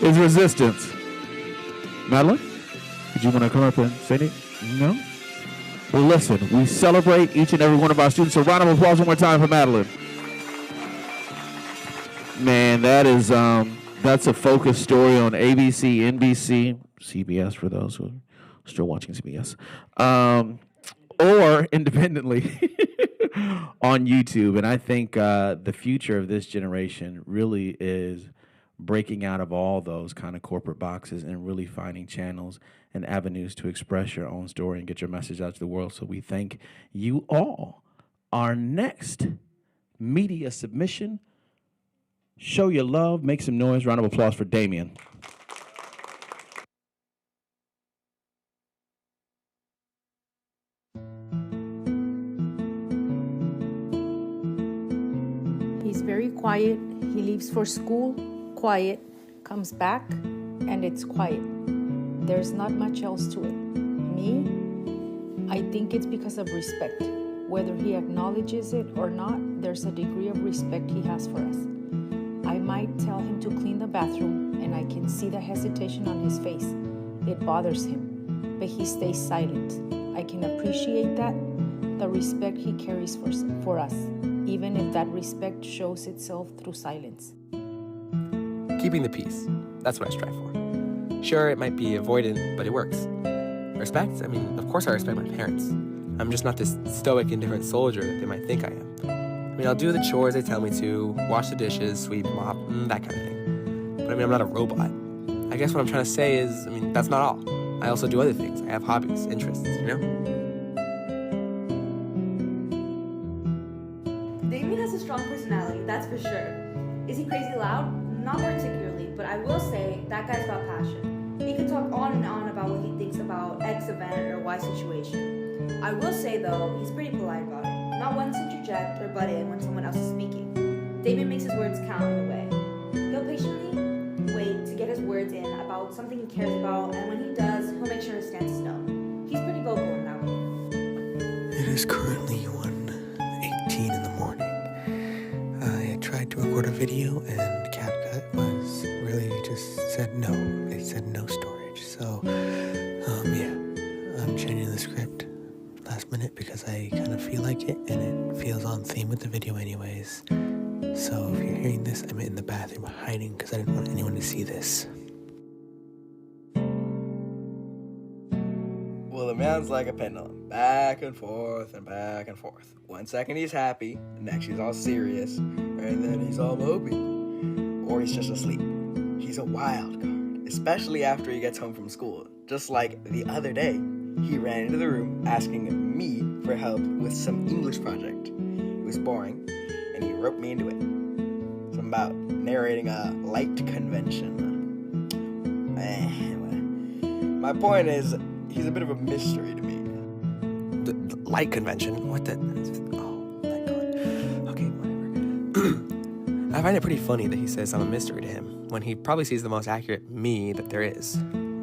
is resistance. Madeline, did you want to come up and say anything? No? Well, listen, we celebrate each and every one of our students. So round of applause one more time for Madeline. Man, that is, that's a focus story on ABC, NBC, CBS for those who are still watching CBS. Or independently on YouTube. And I think the future of this generation really is breaking out of all those kind of corporate boxes and really finding channels and avenues to express your own story and get your message out to the world. So we thank you all. Our next media submission, show your love, make some noise. Round of applause for Damien. He's very quiet. He leaves for school, quiet, comes back, and it's quiet. There's not much else to it. Me, I think it's because of respect. Whether he acknowledges it or not, there's a degree of respect he has for us. I might tell him to clean the bathroom, and I can see the hesitation on his face. It bothers him, but he stays silent. I can appreciate that, the respect he carries for us, even if that respect shows itself through silence. Keeping the peace, that's what I strive for. Sure, it might be avoidant, but it works. Respect? I mean, of course I respect my parents. I'm just not this stoic, indifferent soldier that they might think I am. I mean, I'll do the chores they tell me to, wash the dishes, sweep, mop, that kind of thing. But I mean, I'm not a robot. I guess what I'm trying to say is, I mean, that's not all. I also do other things. I have hobbies, interests, you know? Damien has a strong personality, that's for sure. Is he crazy loud? Not particularly, but I will say that guy's got passion. He could talk on and on about what he thinks about X event or Y situation. I will say though, he's pretty polite about it. Not once interject or butt in when someone else is speaking. Damien makes his words count in a way. He'll patiently wait to get his words in about something he cares about, and when he does, he'll make sure his stance is known. He's pretty vocal in that way. It is currently 1:18 in the morning. I tried to record a video and CapCut was really just said no. It said no storage. So, yeah, I'm changing the script last minute because I kind of feel like it and it feels on theme with the video anyways. So if you're hearing this, I'm in the bathroom hiding because I didn't want anyone to see this. Well, the man's like a pendulum, back and forth and back and forth. 1 second he's happy, the next he's all serious, and then he's all mopey. Or he's just asleep. He's a wild card, especially after he gets home from school. Just like the other day, he ran into the room asking me for help with some English project. It was boring, and he roped me into it. Something about narrating a light convention. My point is, he's a bit of a mystery to me. The light convention? What the? Oh, my God. Okay, whatever. I find it pretty funny that he says I'm a mystery to him, when he probably sees the most accurate me that there is.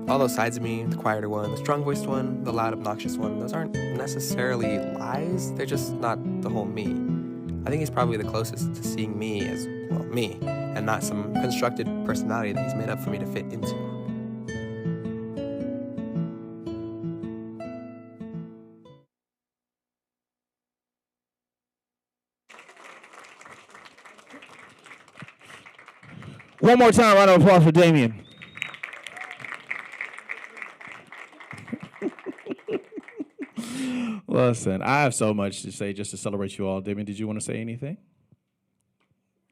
All those sides of me, the quieter one, the strong-voiced one, the loud, obnoxious one, those aren't necessarily lies, they're just not the whole me. I think he's probably the closest to seeing me as, well, me, and not some constructed personality that he's made up for me to fit into. One more time, round of applause for Damien. Listen, I have so much to say just to celebrate you all. Damien, did you want to say anything?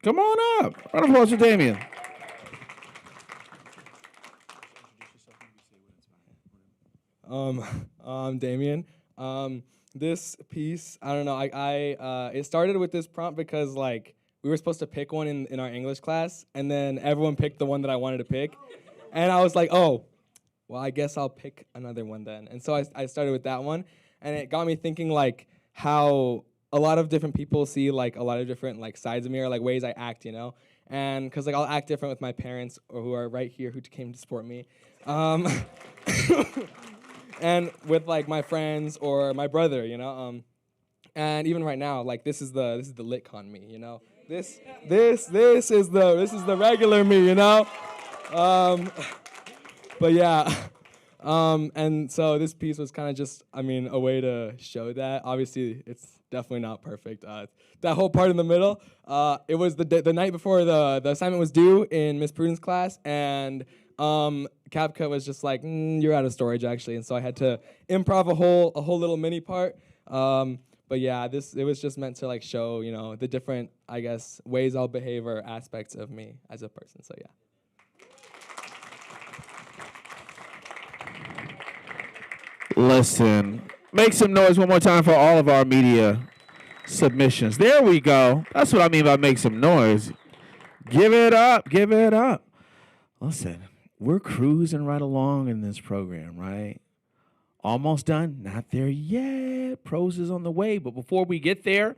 Come on up. Round of applause for Damien. I'm Damien. This piece, I don't know, it started with this prompt because like we were supposed to pick one in our English class, and then everyone picked the one that I wanted to pick. And I was like, oh, well, I guess I'll pick another one then. And so I started with that one, and it got me thinking like how a lot of different people see like a lot of different like sides of me or like ways I act, you know? And because like I'll act different with my parents or who are right here who came to support me. And with like my friends or my brother, you know? And even right now, like this is the LitCon me, you know? This is the regular me, you know? But yeah. And so this piece was kind of just, I mean, a way to show that. Obviously, it's definitely not perfect. That whole part in the middle, it was the night before the assignment was due in Miss Pruden's class, and CapCut was just like, you're out of storage, actually. And so I had to improv a whole little mini part. But yeah, it was just meant to like show, you know, the different, I guess, ways I'll behave or aspects of me as a person. So yeah. Listen, make some noise one more time for all of our media submissions. There we go. That's what I mean by make some noise. Give it up. Give it up. Listen, we're cruising right along in this program, right? Almost done. Not there yet. Prose is on the way. But before we get there,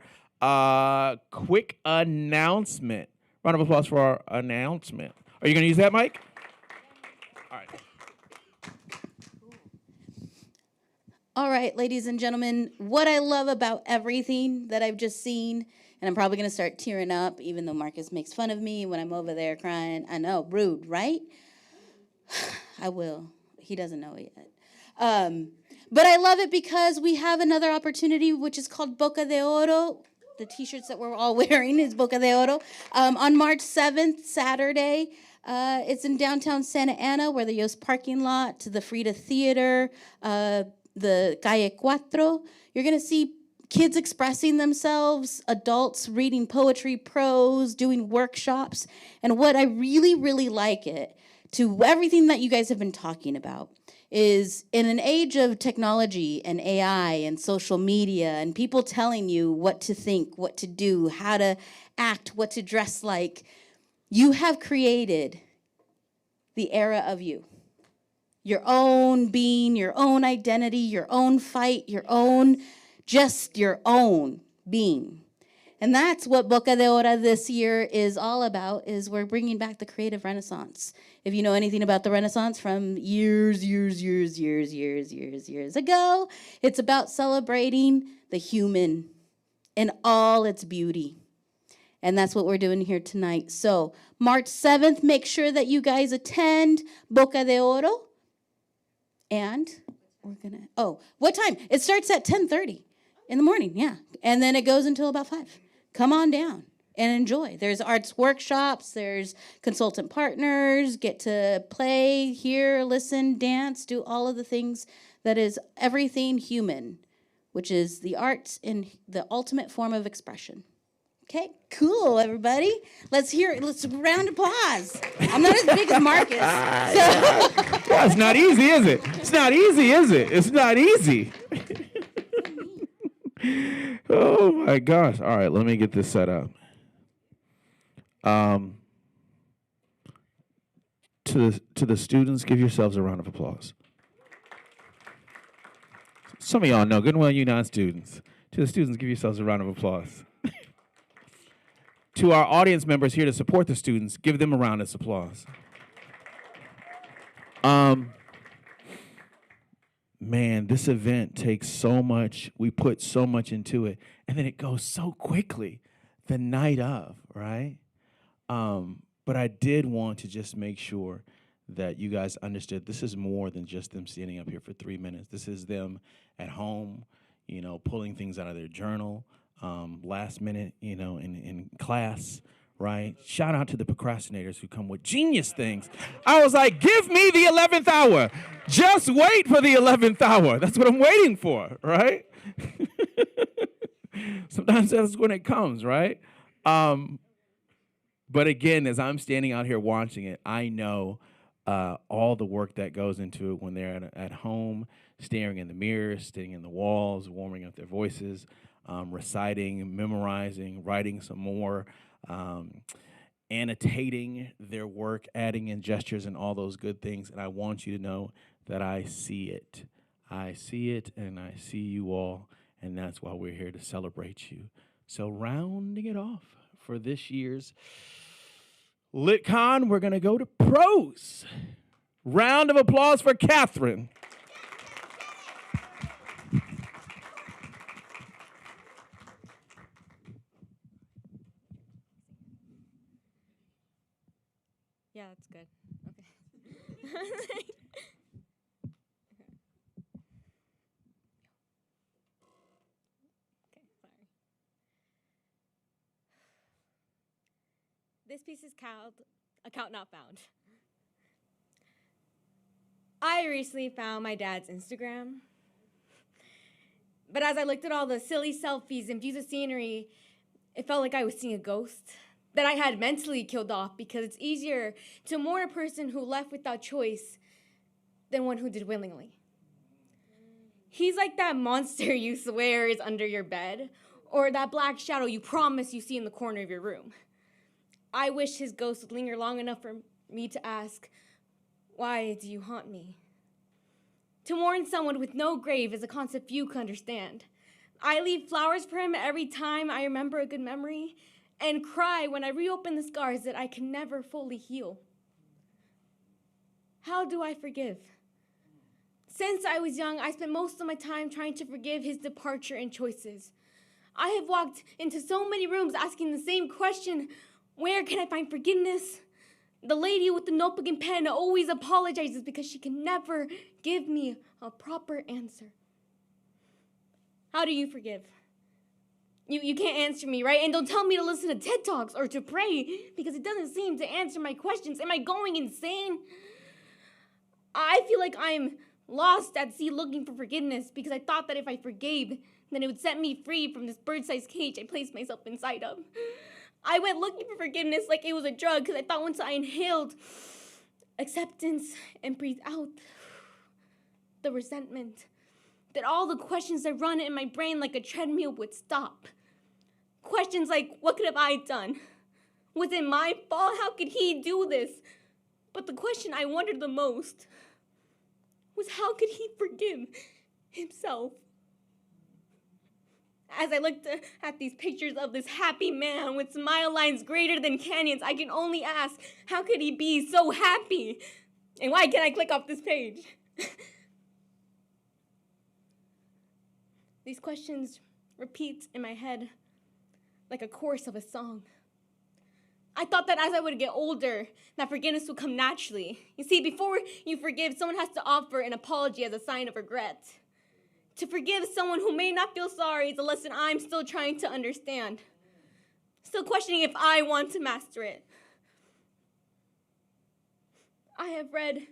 quick announcement. Round of applause for our announcement. Are you going to use that mic? All right. All right, ladies and gentlemen, what I love about everything that I've just seen, and I'm probably going to start tearing up, even though Marcus makes fun of me when I'm over there crying. I know, rude, right? I will. He doesn't know it yet. But I love it because we have another opportunity, which is called Boca de Oro. The T-shirts that we're all wearing is Boca de Oro. On March 7th, Saturday, it's in downtown Santa Ana, where the Yost parking lot, to the Frida Theater, the Calle Cuatro. You're going to see kids expressing themselves, adults reading poetry, prose, doing workshops. And what I really, really like it, to everything that you guys have been talking about, is in an age of technology and AI and social media and people telling you what to think, what to do, how to act, what to dress like, you have created the era of you. your own being, your own identity, your own fight, just your own being. And that's what Boca de Oro this year is all about, is we're bringing back the creative renaissance. If you know anything about the Renaissance from years ago, it's about celebrating the human in all its beauty. And that's what we're doing here tonight. So March 7th, make sure that you guys attend Boca de Oro. And we're going to, what time? It starts at 10:30 in the morning, yeah. And then it goes until about 5. Come on down and enjoy. There's arts workshops, there's consultant partners, get to play, hear, listen, dance, do all of the things that is everything human, which is the arts in the ultimate form of expression. Okay, cool, everybody. Let's hear it. Let's round of applause. I'm not as big as Marcus. Well, it's not easy, is it? It's not easy, is it? It's not easy. Oh my gosh. All right, let me get this set up. To the students, give yourselves a round of applause. Some of y'all know, good and well, you non-students. To the students, give yourselves a round of applause. To our audience members here to support the students, give them a round of applause. Man, this event takes so much, we put so much into it, and then it goes so quickly the night of, right? But I did want to just make sure that you guys understood this is more than just them standing up here for 3 minutes. This is them at home, pulling things out of their journal, last minute, in class, right? Shout out to the procrastinators who come with genius things. I was like, give me the 11th hour. Just wait for the 11th hour. That's what I'm waiting for, right? Sometimes that's when it comes, right? But again, as I'm standing out here watching it, I know all the work that goes into it when they're at home, staring in the mirror, staring in the walls, warming up their voices, reciting, memorizing, writing some more, annotating their work, adding in gestures and all those good things. And I want you to know that I see it. I see it and I see you all, and that's why we're here to celebrate you. So rounding it off for this year's LitCon, we're going to go to Prose. Round of applause for Catherine. Yeah, that's good. Okay. This piece is called Account Not Found. I recently found my dad's Instagram. But as I looked at all the silly selfies and views of scenery, it felt like I was seeing a ghost that I had mentally killed off, because it's easier to mourn a person who left without choice than one who did willingly. He's like that monster you swear is under your bed, or that black shadow you promise you see in the corner of your room. I wish his ghost would linger long enough for me to ask, why do you haunt me? To mourn someone with no grave is a concept few can understand. I leave flowers for him every time I remember a good memory, and cry when I reopen the scars that I can never fully heal. How do I forgive? Since I was young, I spent most of my time trying to forgive his departure and choices. I have walked into so many rooms asking the same question, where can I find forgiveness? The lady with the notebook and pen always apologizes because she can never give me a proper answer. How do you forgive? You can't answer me, right? And don't tell me to listen to TED Talks or to pray, because it doesn't seem to answer my questions. Am I going insane? I feel like I'm lost at sea looking for forgiveness, because I thought that if I forgave, then it would set me free from this bird-sized cage I placed myself inside of. I went looking for forgiveness like it was a drug, because I thought once I inhaled acceptance and breathed out the resentment, that all the questions that run in my brain like a treadmill would stop. Questions like, what could have I done? Was it my fault? How could he do this? But the question I wondered the most was how could he forgive himself? As I looked at these pictures of this happy man with smile lines greater than canyons, I can only ask, how could he be so happy? And why can't I click off this page? These questions repeat in my head like a chorus of a song. I thought that as I would get older, that forgiveness would come naturally. You see, before you forgive, someone has to offer an apology as a sign of regret. To forgive someone who may not feel sorry is a lesson I'm still trying to understand. Still questioning if I want to master it. I have read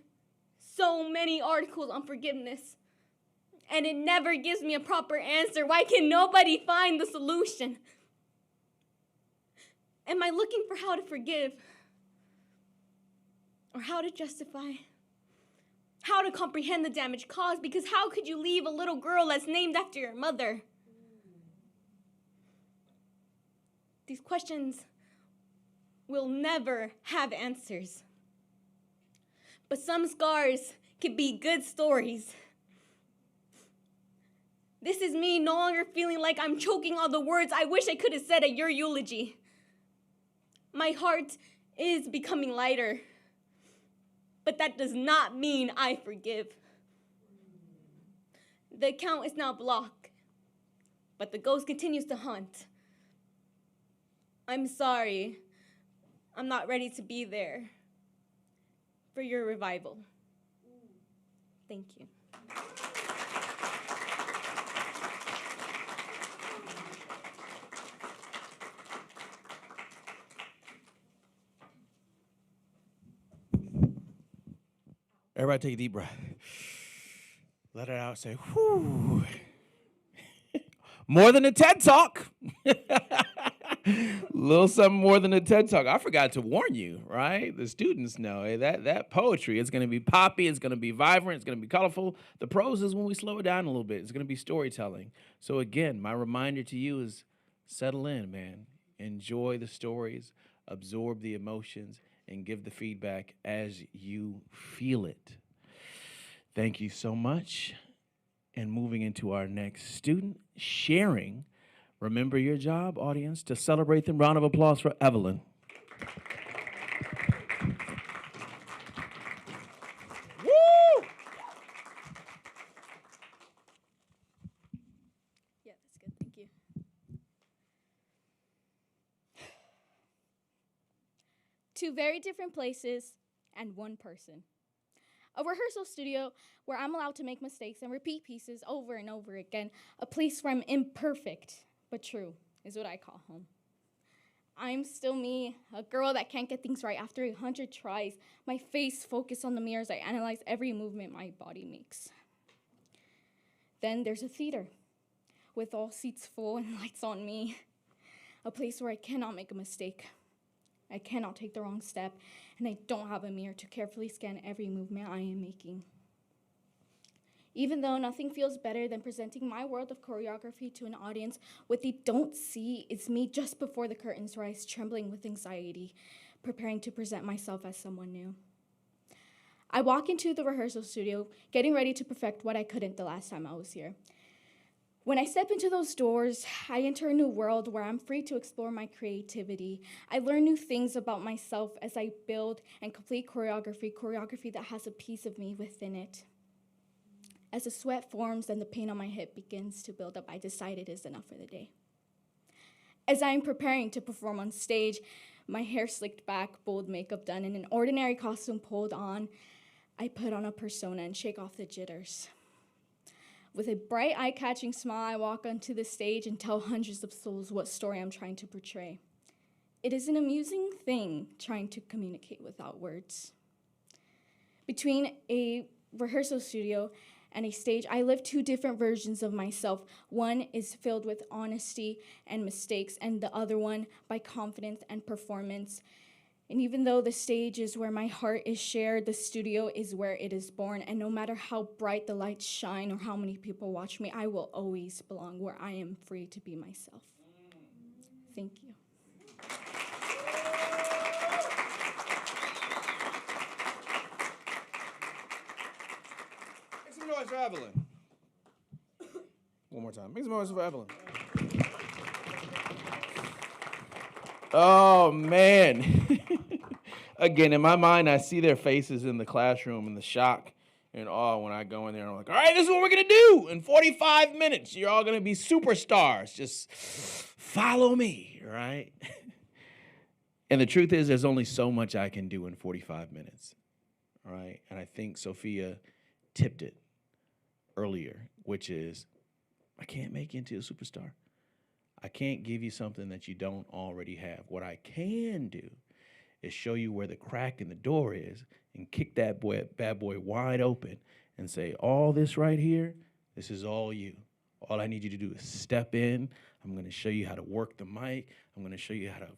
so many articles on forgiveness, and it never gives me a proper answer. Why can nobody find the solution? Am I looking for how to forgive? Or how to justify? How to comprehend the damage caused? Because how could you leave a little girl that's named after your mother? These questions will never have answers. But some scars can be good stories. This is me no longer feeling like I'm choking on the words I wish I could have said at your eulogy. My heart is becoming lighter, but that does not mean I forgive. The account is now blocked, but the ghost continues to haunt. I'm sorry. I'm not ready to be there for your revival. Thank you. Everybody take a deep breath. Let it out, say, whew. More than a TED Talk. Little something more than a TED Talk. I forgot to warn you, right? The students know that poetry is going to be poppy, it's going to be vibrant, it's going to be colorful. The prose is when we slow it down a little bit. It's going to be storytelling. So again, my reminder to you is settle in, man. Enjoy the stories, absorb the emotions, and give the feedback as you feel it. Thank you so much. And moving into our next student, sharing. Remember your job, audience, to celebrate them. Round of applause for Evelyn. Woo! Yeah, that's good. Thank you. Two very different places and one person. A rehearsal studio where I'm allowed to make mistakes and repeat pieces over and over again. A place where I'm imperfect, but true, is what I call home. I'm still me, a girl that can't get things right after 100 tries. My face focused on the mirror as I analyze every movement my body makes. Then there's a theater with all seats full and lights on me. A place where I cannot make a mistake. I cannot take the wrong step, and I don't have a mirror to carefully scan every movement I am making. Even though nothing feels better than presenting my world of choreography to an audience, what they don't see is me just before the curtains rise, trembling with anxiety, preparing to present myself as someone new. I walk into the rehearsal studio, getting ready to perfect what I couldn't the last time I was here. When I step into those doors, I enter a new world where I'm free to explore my creativity. I learn new things about myself as I build and complete choreography that has a piece of me within it. As the sweat forms and the pain on my hip begins to build up, I decide it is enough for the day. As I am preparing to perform on stage, my hair slicked back, bold makeup done, and an ordinary costume pulled on, I put on a persona and shake off the jitters. With a bright, eye-catching smile, I walk onto the stage and tell hundreds of souls what story I'm trying to portray. It is an amusing thing trying to communicate without words. Between a rehearsal studio and a stage, I live two different versions of myself. One is filled with honesty and mistakes, and the other one by confidence and performance. And even though the stage is where my heart is shared, the studio is where it is born. And no matter how bright the lights shine or how many people watch me, I will always belong where I am free to be myself. Thank you. for Evelyn. One more time. Make some noise for Evelyn. Oh, man. Again, in my mind, I see their faces in the classroom and the shock and awe when I go in there and I'm like, all right, this is what we're going to do. In 45 minutes, you're all going to be superstars. Just follow me, right? And the truth is, there's only so much I can do in 45 minutes, right? And I think Sophia tipped it earlier, which is, I can't make you into a superstar. I can't give you something that you don't already have. What I can do is show you where the crack in the door is and kick that bad boy wide open and say, all this right here, this is all you. All I need you to do is step in. I'm going to show you how to work the mic. I'm going to show you how to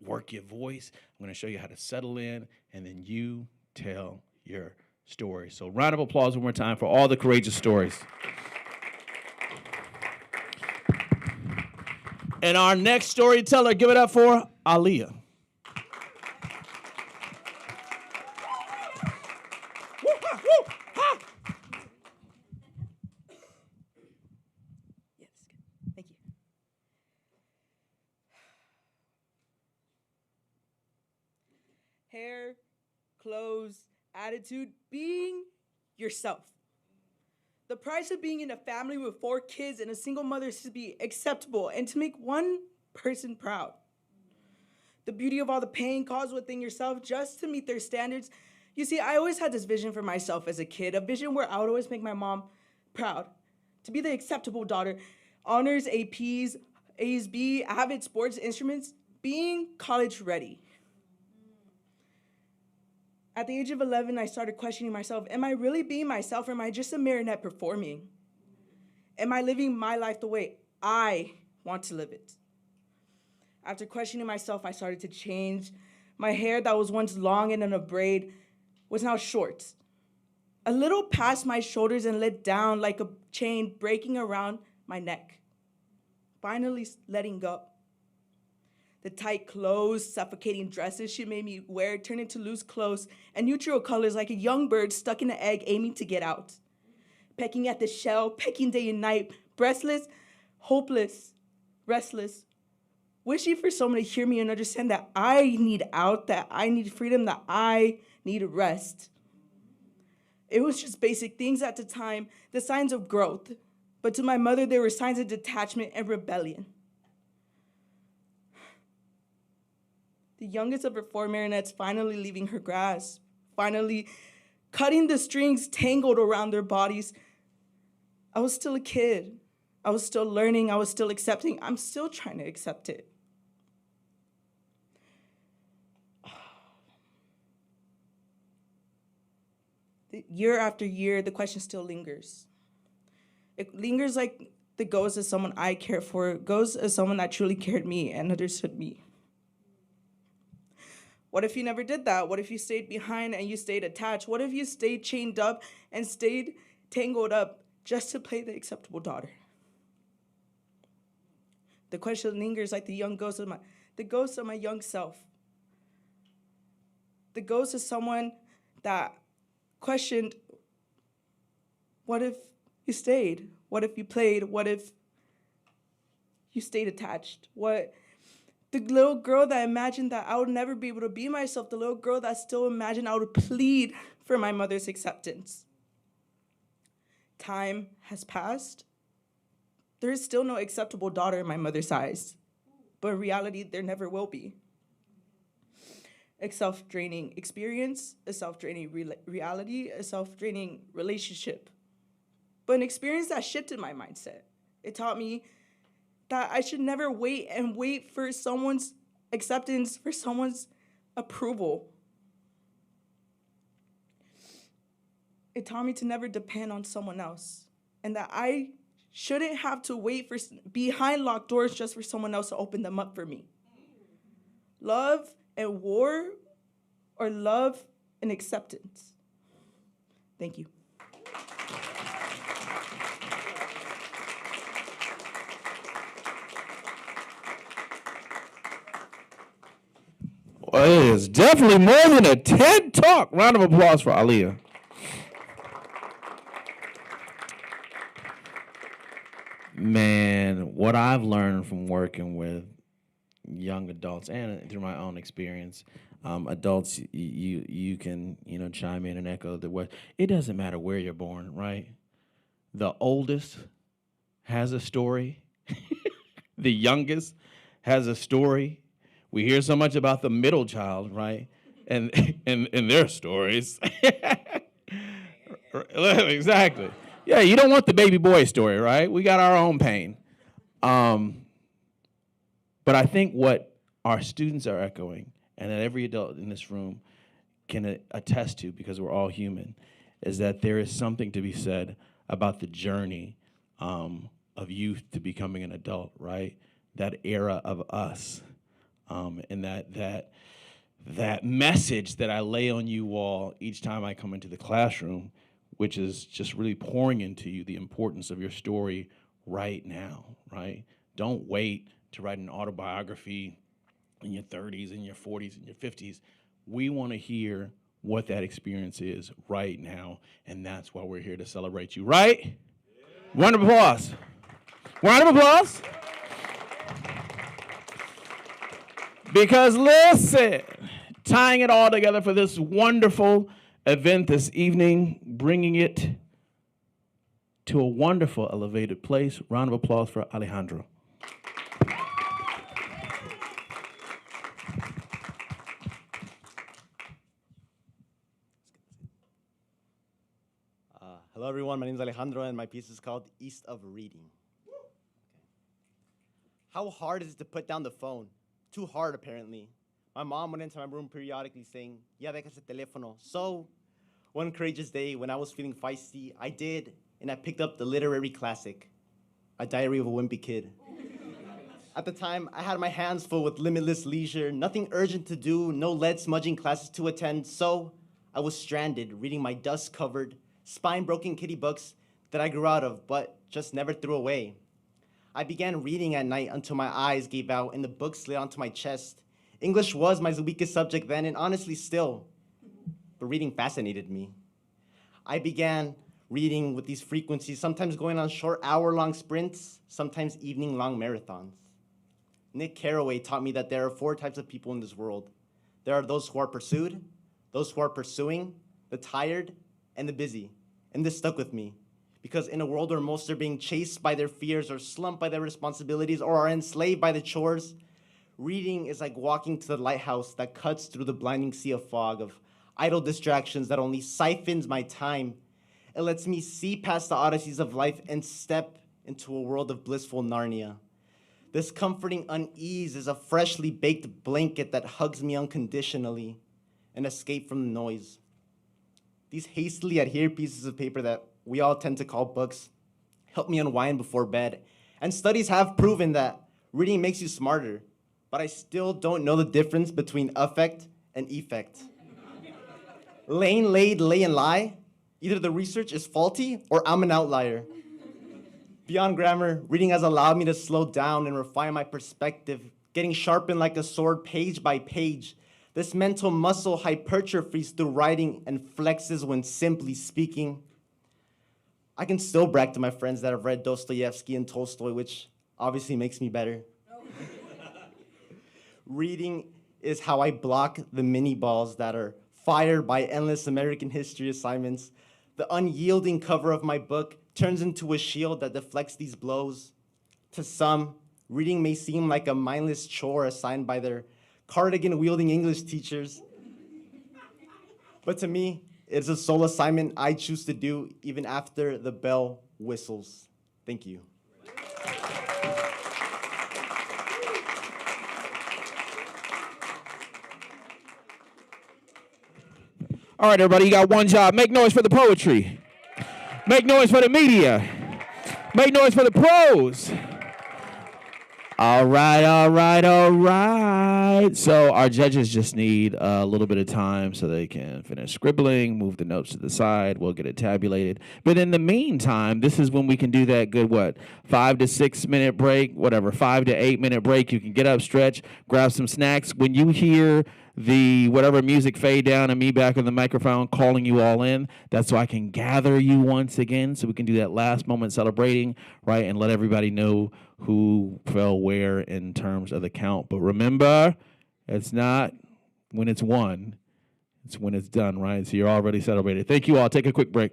work your voice. I'm going to show you how to settle in, and then you tell your story. So round of applause one more time for all the courageous stories. And our next storyteller, give it up for Aaliyah. Thank you. Hair, clothes, attitude, being yourself. The price of being in a family with 4 kids and a single mother is to be acceptable and to make one person proud. The beauty of all the pain caused within yourself just to meet their standards. You see, I always had this vision for myself as a kid, a vision where I would always make my mom proud, to be the acceptable daughter. Honors, APs, ASB, avid sports instruments, being college ready. At the age of 11, I started questioning myself, am I really being myself or am I just a marionette performing? Am I living my life the way I want to live it? After questioning myself, I started to change. My hair that was once long and in a braid was now short, a little past my shoulders and let down like a chain breaking around my neck. Finally letting go. The tight clothes, suffocating dresses she made me wear turned into loose clothes and neutral colors like a young bird stuck in an egg aiming to get out. Pecking at the shell, pecking day and night, breathless, hopeless, restless, wishing for someone to hear me and understand that I need out, that I need freedom, that I need rest. It was just basic things at the time, the signs of growth. But to my mother, there were signs of detachment and rebellion. The youngest of her 4 marionettes finally leaving her grasp, finally cutting the strings tangled around their bodies. I was still a kid. I was still learning. I was still accepting. I'm still trying to accept it. Year after year, the question still lingers. It lingers like the ghost of someone I cared for, ghost of someone that truly cared me and understood me. What if you never did that? What if you stayed behind and you stayed attached? What if you stayed chained up and stayed tangled up just to play the acceptable daughter? The question lingers like the ghost of my young self. The ghost of someone that questioned, what if you stayed? What if you played? What if you stayed attached? The little girl that imagined that I would never be able to be myself, the little girl that still imagined I would plead for my mother's acceptance. Time has passed. There is still no acceptable daughter in my mother's eyes, but in reality, there never will be. A self-draining experience, a self-draining reality, a self-draining relationship. But an experience that shifted my mindset. It taught me that I should never wait for someone's acceptance, for someone's approval. It taught me to never depend on someone else, and that I shouldn't have to wait for behind locked doors just for someone else to open them up for me. Love and war, or love and acceptance. Thank you. Well, it is definitely more than a TED Talk. Round of applause for Aaliyah. Man, what I've learned from working with young adults and through my own experience, adults, you can chime in and echo the what. It doesn't matter where you're born, right? The oldest has a story. The youngest has a story. We hear so much about the middle child, right? And their stories. Exactly. Yeah, you don't want the baby boy story, right? We got our own pain. But I think what our students are echoing, and that every adult in this room can attest to, because we're all human, is that there is something to be said about the journey of youth to becoming an adult, right? That era of us, and that message that I lay on you all each time I come into the classroom, which is just really pouring into you the importance of your story right now, right? Don't wait to write an autobiography in your 30s, in your 40s, in your 50s. We want to hear what that experience is right now, and that's why we're here to celebrate you, right? Yeah. Round of applause. Round of applause. Because listen, tying it all together for this wonderful event this evening, bringing it to a wonderful elevated place. Round of applause for Alejandro. Hello everyone, my name is Alejandro and my piece is called East of Reading. How hard is it to put down the phone? Too hard apparently. My mom went into my room periodically saying, "Ya dejas el teléfono." So, one courageous day when I was feeling feisty, I did, and I picked up the literary classic, A Diary of a Wimpy Kid. At the time, I had my hands full with limitless leisure, nothing urgent to do, no lead smudging classes to attend, so I was stranded reading my dust-covered, spine-broken kiddie books that I grew out of, but just never threw away. I began reading at night until my eyes gave out and the book slid onto my chest. English was my weakest subject then, and honestly still, but reading fascinated me. I began reading with these frequencies, sometimes going on short hour-long sprints, sometimes evening-long marathons. Nick Carraway taught me that there are 4 types of people in this world. There are those who are pursued, those who are pursuing, the tired, and the busy. And this stuck with me, because in a world where most are being chased by their fears or slumped by their responsibilities or are enslaved by the chores, reading is like walking to the lighthouse that cuts through the blinding sea of fog of idle distractions that only siphons my time. It lets me see past the odysseys of life and step into a world of blissful Narnia. This comforting unease is a freshly baked blanket that hugs me unconditionally, an escape from the noise. These hastily adhered pieces of paper that we all tend to call books help me unwind before bed. And studies have proven that reading makes you smarter, but I still don't know the difference between affect and effect. Lane, laid, lay, and lie. Either the research is faulty or I'm an outlier. Beyond grammar, reading has allowed me to slow down and refine my perspective, getting sharpened like a sword page by page. This mental muscle hypertrophies through writing and flexes when simply speaking. I can still brag to my friends that have read Dostoevsky and Tolstoy, which obviously makes me better. Reading is how I block the mini balls that are fired by endless American history assignments. The unyielding cover of my book turns into a shield that deflects these blows. To some, reading may seem like a mindless chore assigned by their cardigan-wielding English teachers. But to me, it's a sole assignment I choose to do even after the bell whistles. Thank you. All right, everybody, you got one job. Make noise for the poetry. Make noise for the media. Make noise for the prose. All right, all right, all right. So our judges just need a little bit of time so they can finish scribbling, move the notes to the side. We'll get it tabulated. But in the meantime, this is when we can do that good, 5 to 6 minute break, whatever, 5 to 8 minute break. You can get up, stretch, grab some snacks. When you hear the whatever music fade down and me back on the microphone calling you all in. That's so I can gather you once again so we can do that last moment celebrating, right, and let everybody know who fell where in terms of the count. But remember, it's not when it's won, it's when it's done, right? So you're already celebrated. Thank you all. Take a quick break.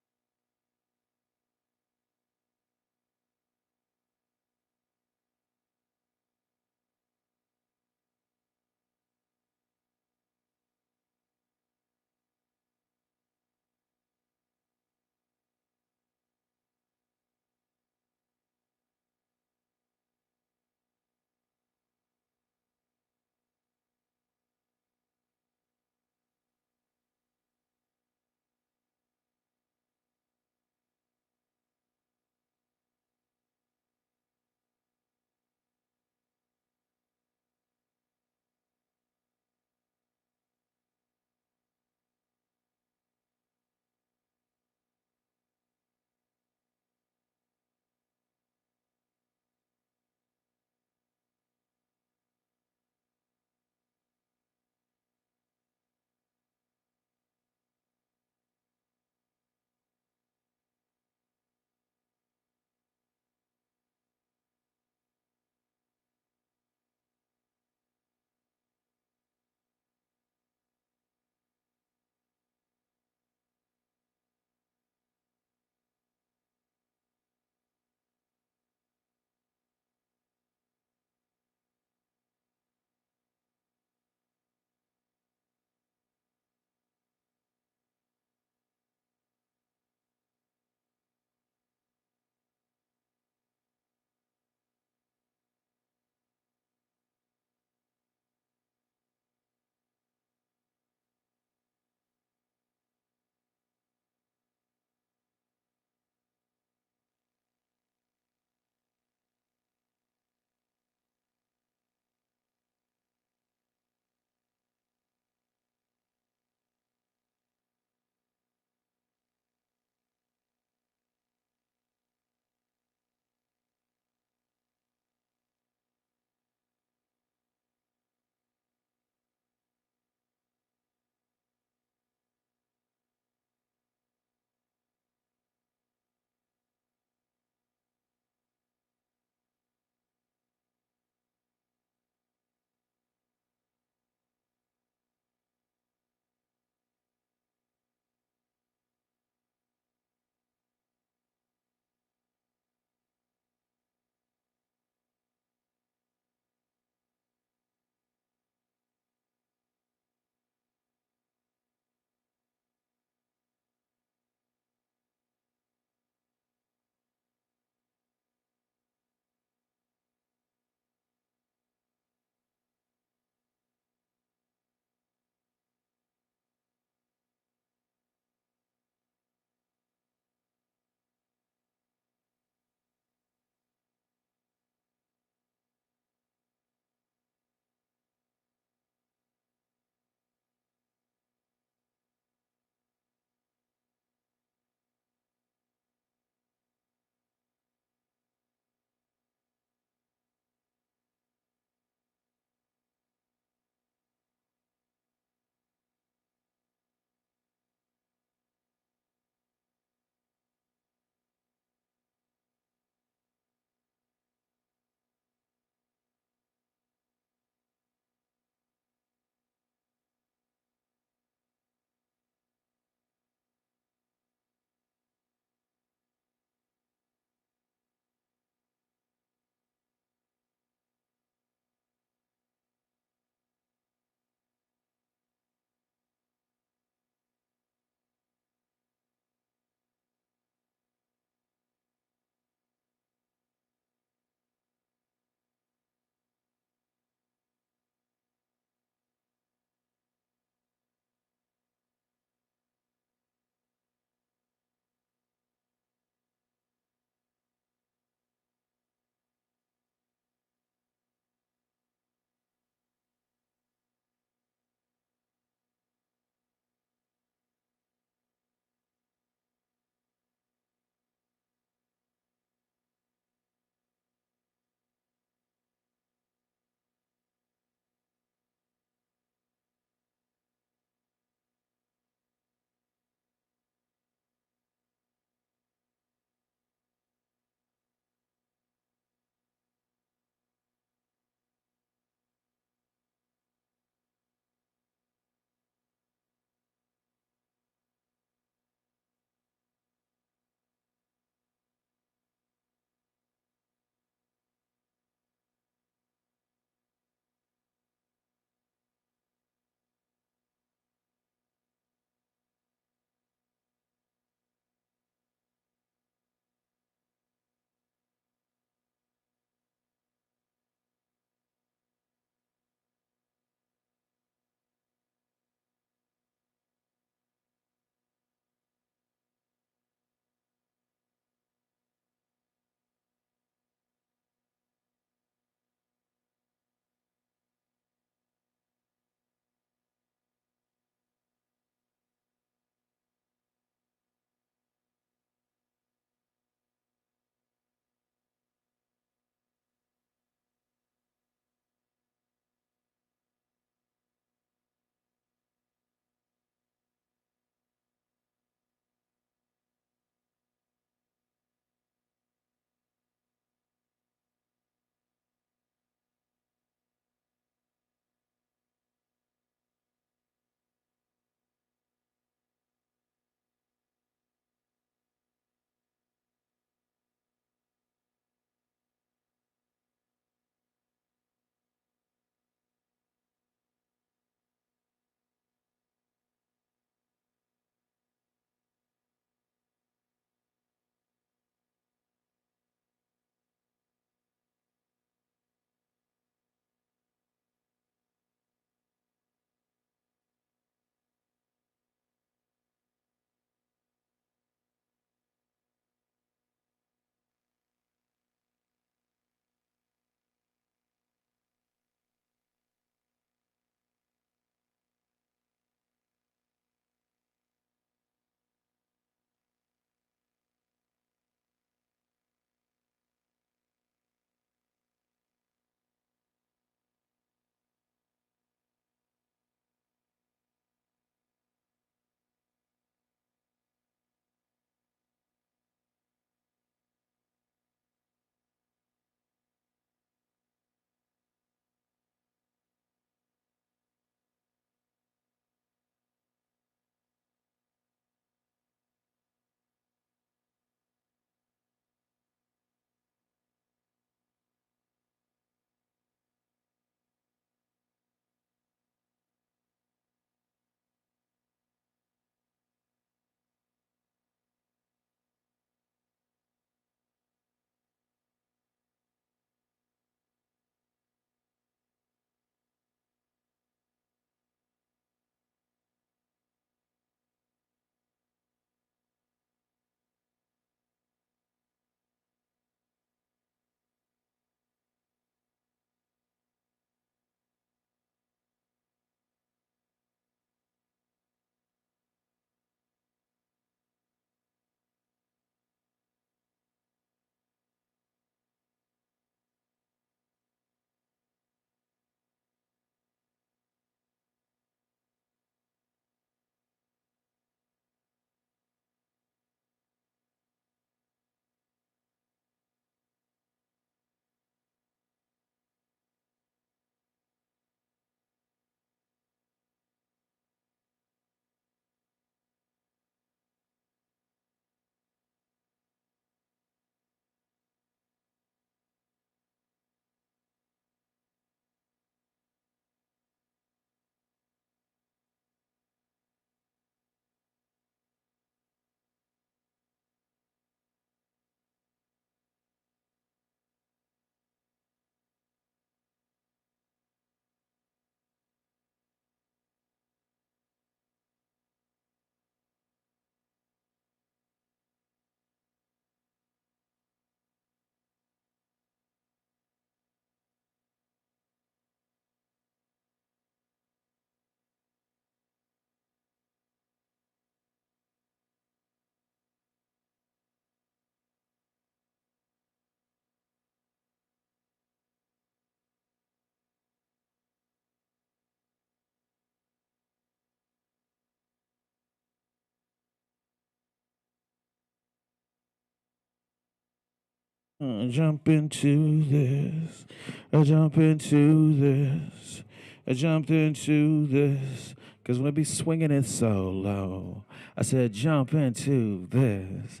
Jump into this. I jump into this. I jumped into this. Cause we'll be swinging it so low. I said, jump into this.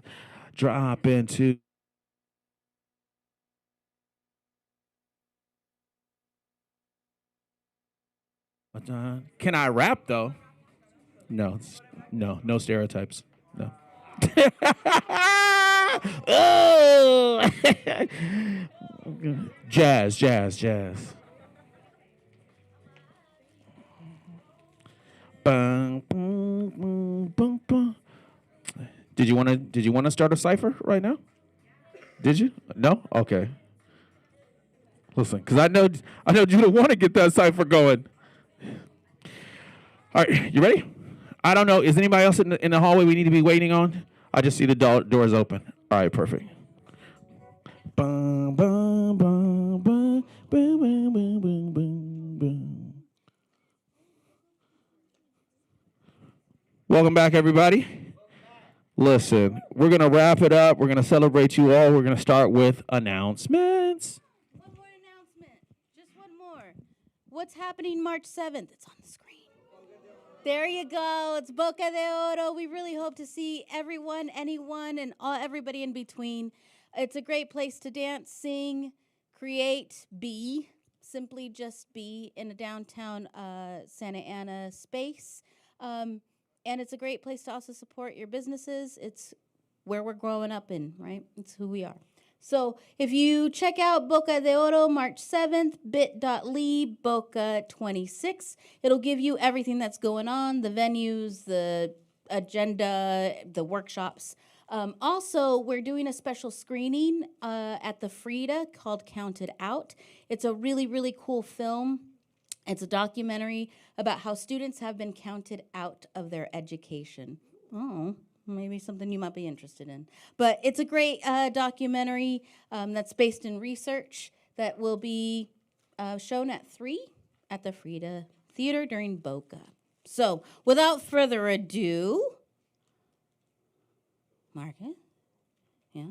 Drop into. Can I rap though? No, no stereotypes. No. Oh! Jazz. Bum, bum, bum, bum, bum. Did you want to start a cipher right now? Did you? No? Okay. Listen, because I know you don't want to get that cipher going. All right, you ready? I don't know. Is anybody else in the hallway we need to be waiting on? I just see the doors open. All right, perfect. Bum, bum, bum, bum, bum, bum, bum, bum, bum, bum. Welcome back, everybody. Listen, we're going to wrap it up. We're going to celebrate you all. We're going to start with announcements. One more announcement. Just one more. What's happening March 7th? It's on the screen. There you go. It's Boca de Oro. We really hope to see everyone, anyone, and everybody in between. It's a great place to dance, sing, create, be, simply just be in a downtown Santa Ana space. And it's a great place to also support your businesses. It's where we're growing up in, right? It's who we are. So if you check out Boca de Oro March 7th, bit.ly Boca26, it'll give you everything that's going on, the venues, the agenda, the workshops. Also, we're doing a special screening at the Frida called Counted Out. It's a really, really cool film. It's a documentary about how students have been counted out of their education. Oh, maybe something you might be interested in. But it's a great documentary that's based in research that will be shown at 3 at the Frida Theater during Boca. So, without further ado, Marcus? Yeah?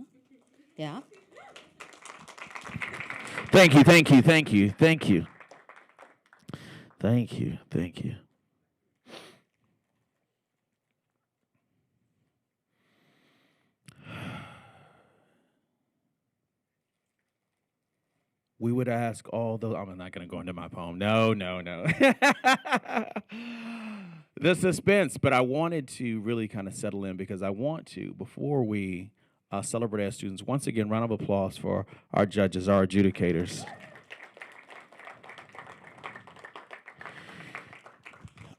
Yeah? Thank you. We would ask all those. I'm not going to go into my poem. No. The suspense, but I wanted to really kind of settle in because I want to, before we celebrate our students, once again, round of applause for our judges, our adjudicators.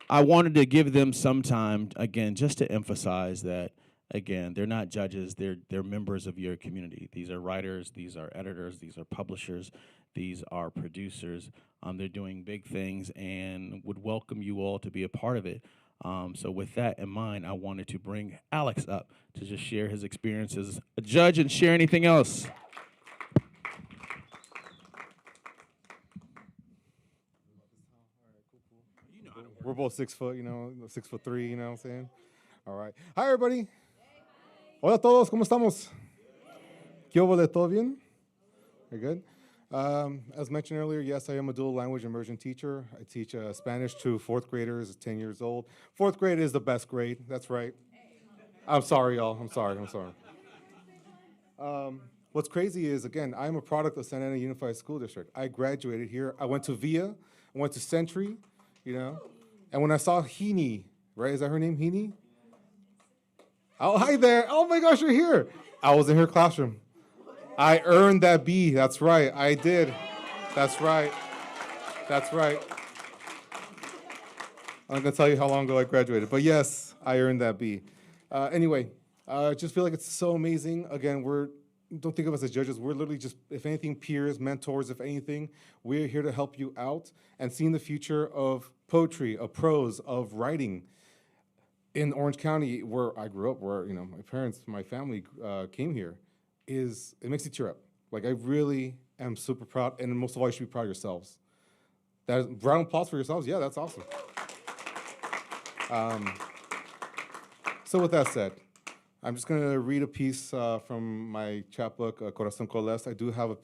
I wanted to give them some time, again, just to emphasize that, again, they're not judges, they're members of your community. These are writers, these are editors, these are publishers, these are producers. They're doing big things and would welcome you all to be a part of it. So with that in mind, I wanted to bring Alex up to just share his experience as a judge and share anything else. We're both 6 foot, 6'3", you know what I'm saying? All right. Hi, everybody. Hola a todos, ¿cómo estamos? ¿Qué hubo de todo bien? Very good. As mentioned earlier, yes, I am a dual language immersion teacher. I teach Spanish to 4th graders, 10 years old. 4th grade is the best grade. That's right. I'm sorry, y'all. I'm sorry. What's crazy is, again, I'm a product of Santa Ana Unified School District. I graduated here. I went to VIA. I went to Century, And when I saw Heaney, right? Is that her name, Heaney? Oh, hi there. Oh, my gosh, you're here. I was in her classroom. I earned that B. That's right. I did. That's right. I'm going to tell you how long ago I graduated. But yes, I earned that B. Anyway, I just feel like it's so amazing. Again, don't think of us as judges. We're literally just, if anything, peers, mentors, if anything. We're here to help you out and seeing the future of poetry, of prose, of writing. In Orange County, where I grew up, where my parents, my family came here, it makes you tear up. Like, I really am super proud, and most of all, you should be proud of yourselves. Round of applause for yourselves. Yeah, that's awesome. So with that said, I'm just going to read a piece from my chapbook, Corazón Coles. I do have a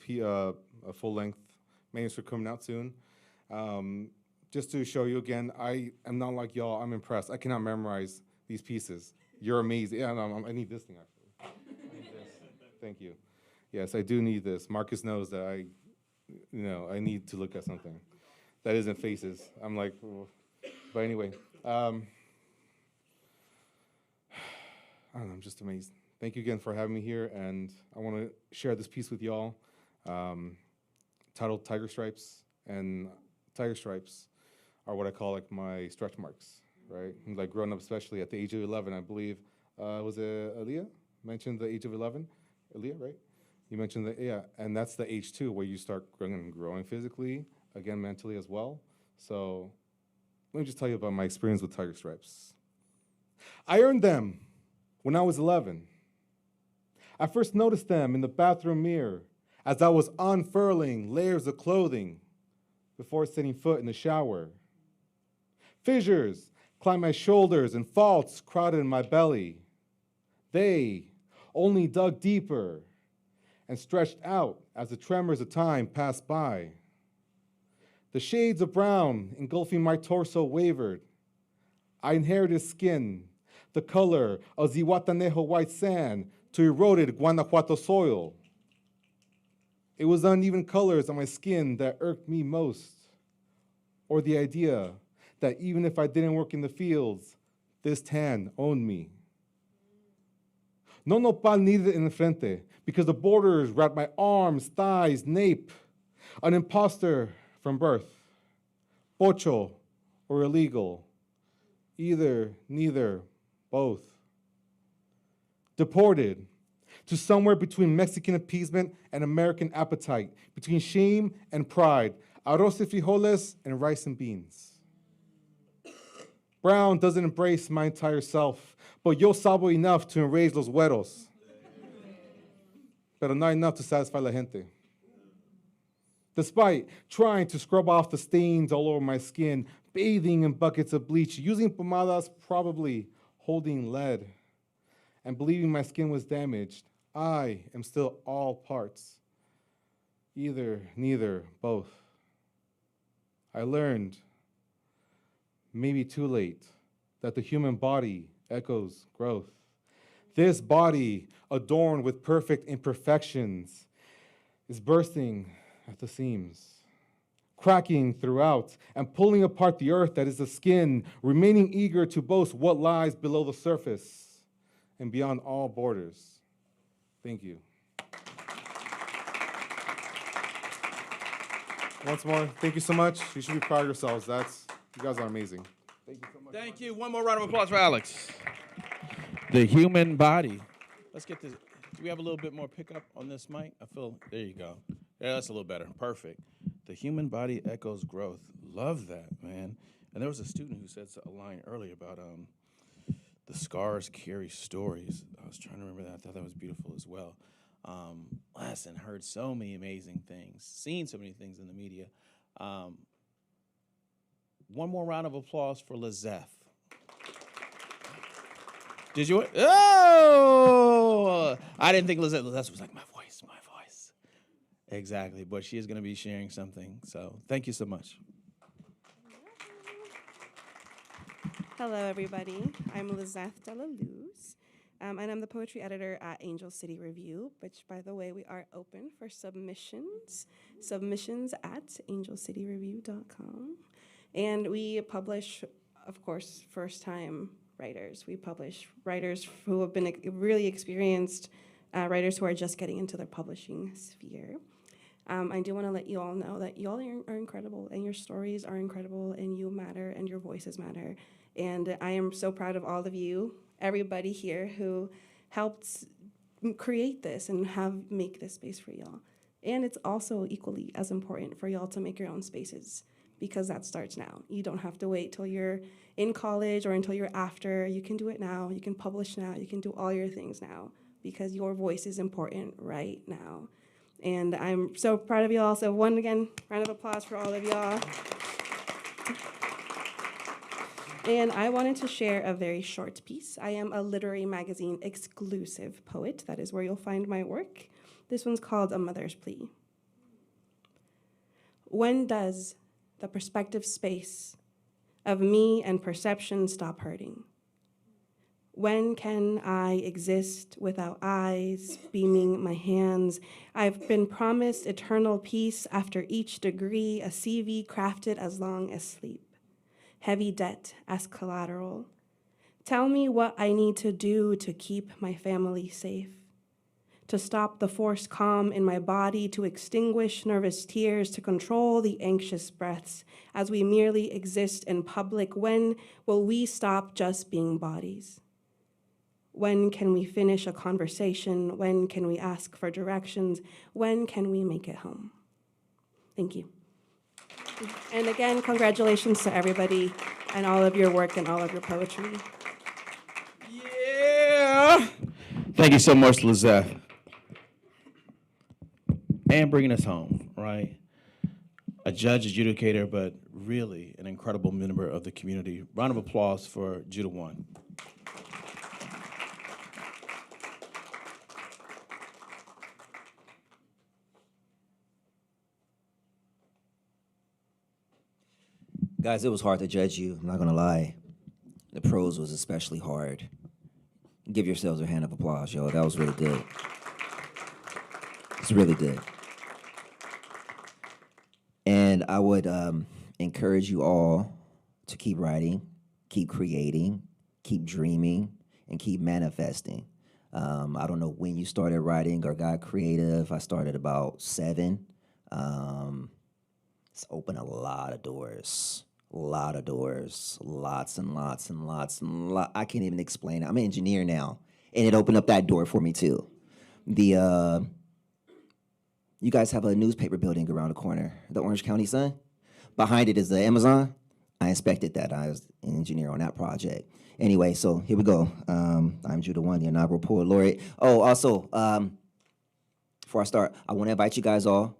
full-length manuscript coming out soon. Just to show you again, I am not like y'all. I'm impressed. I cannot memorize these pieces. You're amazing. Yeah, no, I need this thing, actually. I need this. Thank you. Yes, I do need this. Marcus knows that I need to look at something that isn't faces. I'm like, oh. But anyway, I don't know, I'm just amazed. Thank you again for having me here, and I want to share this piece with y'all, titled Tiger Stripes. And tiger stripes are what I call like my stretch marks, right? And like growing up, especially at the age of 11, I believe, was it Aaliyah mentioned the age of 11? Aaliyah, right? You mentioned that, yeah, and that's the age too, where you start growing physically, again, mentally as well. So let me just tell you about my experience with tiger stripes. I earned them when I was 11. I first noticed them in the bathroom mirror as I was unfurling layers of clothing before setting foot in the shower. Fissures climbed my shoulders and faults crowded in my belly. They only dug deeper and stretched out as the tremors of time passed by. The shades of brown engulfing my torso wavered. I inherited skin, the color of Zihuatanejo white sand to eroded Guanajuato soil. It was uneven colors on my skin that irked me most, or the idea that even if I didn't work in the fields, this tan owned me. No nopal needed in the frente, because the borders wrapped my arms, thighs, nape. An imposter from birth. Pocho or illegal. Either, neither, both. Deported to somewhere between Mexican appeasement and American appetite, between shame and pride, arroz y frijoles and rice and beans. Brown doesn't embrace my entire self, but yo sabo enough to enrage los güeros, pero not enough to satisfy la gente. Despite trying to scrub off the stains all over my skin, bathing in buckets of bleach, using pomadas, probably holding lead, and believing my skin was damaged, I am still all parts. Either, neither, both. I learned, maybe too late, that the human body echoes growth. This body, adorned with perfect imperfections, is bursting at the seams, cracking throughout and pulling apart the earth that is the skin, remaining eager to boast what lies below the surface and beyond all borders. Thank you. Once more, thank you so much. You should be proud of yourselves. You guys are amazing. Thank you so much. Thank you. One more round of applause for Alex. The human body. Let's get this. Do we have a little bit more pickup on this mic? There you go. Yeah, that's a little better. Perfect. The human body echoes growth. Love that, man. And there was a student who said a line earlier about the scars carry stories. I was trying to remember that. I thought that was beautiful as well. Listen, heard so many amazing things, seen so many things in the media. One more round of applause for Lizeth. Did you? Oh! I didn't think Lizeth was like, my voice. Exactly, but she is going to be sharing something. So thank you so much. Hello, everybody. I'm Lizeth de la Luz, and I'm the poetry editor at Angel City Review, which, by the way, we are open for submissions. Submissions at angelcityreview.com. And we publish, of course, first-time writers. We publish writers who have been really experienced, writers who are just getting into their publishing sphere. I do want to let you all know that you all are incredible, and your stories are incredible, and you matter, and your voices matter. And I am so proud of all of you, everybody here who helped create this and make this space for y'all. And it's also equally as important for y'all to make your own spaces, because that starts now. You don't have to wait till you're in college or until you're after. You can do it now. You can publish now. You can do all your things now, because your voice is important right now. And I'm so proud of y'all. So one again, round of applause for all of y'all. And I wanted to share a very short piece. I am a literary magazine exclusive poet. That is where you'll find my work. This one's called A Mother's Plea. When does the perspective space of me and perception stop hurting? When can I exist without eyes beaming my hands? I've been promised eternal peace after each degree, a CV crafted as long as sleep. Heavy debt as collateral. Tell me what I need to do to keep my family safe. To stop the forced calm in my body, to extinguish nervous tears, to control the anxious breaths as we merely exist in public. When will we stop just being bodies? When can we finish a conversation? When can we ask for directions? When can we make it home? Thank you. And again, congratulations to everybody and all of your work and all of your poetry. Yeah. Thank you so much, Lizette. And bringing us home, right? A judge, adjudicator, but really an incredible member of the community. Round of applause for Judah One. Guys, it was hard to judge you, I'm not gonna lie. The prose was especially hard. Give yourselves a hand of applause, yo. That was really good. It's really good. And I would encourage you all to keep writing, keep creating, keep dreaming, and keep manifesting. I don't know when you started writing or got creative. I started about 7. It's opened a lot of doors. Lots and lots and lots and lots. I can't even explain it. I'm an engineer now, and it opened up that door for me too. You guys have a newspaper building around the corner, the Orange County Sun. Behind it is the Amazon. I inspected that. I was an engineer on that project. Anyway, so here we go. I'm Judah One, the inaugural poet laureate. Oh, also, before I start, I want to invite you guys all.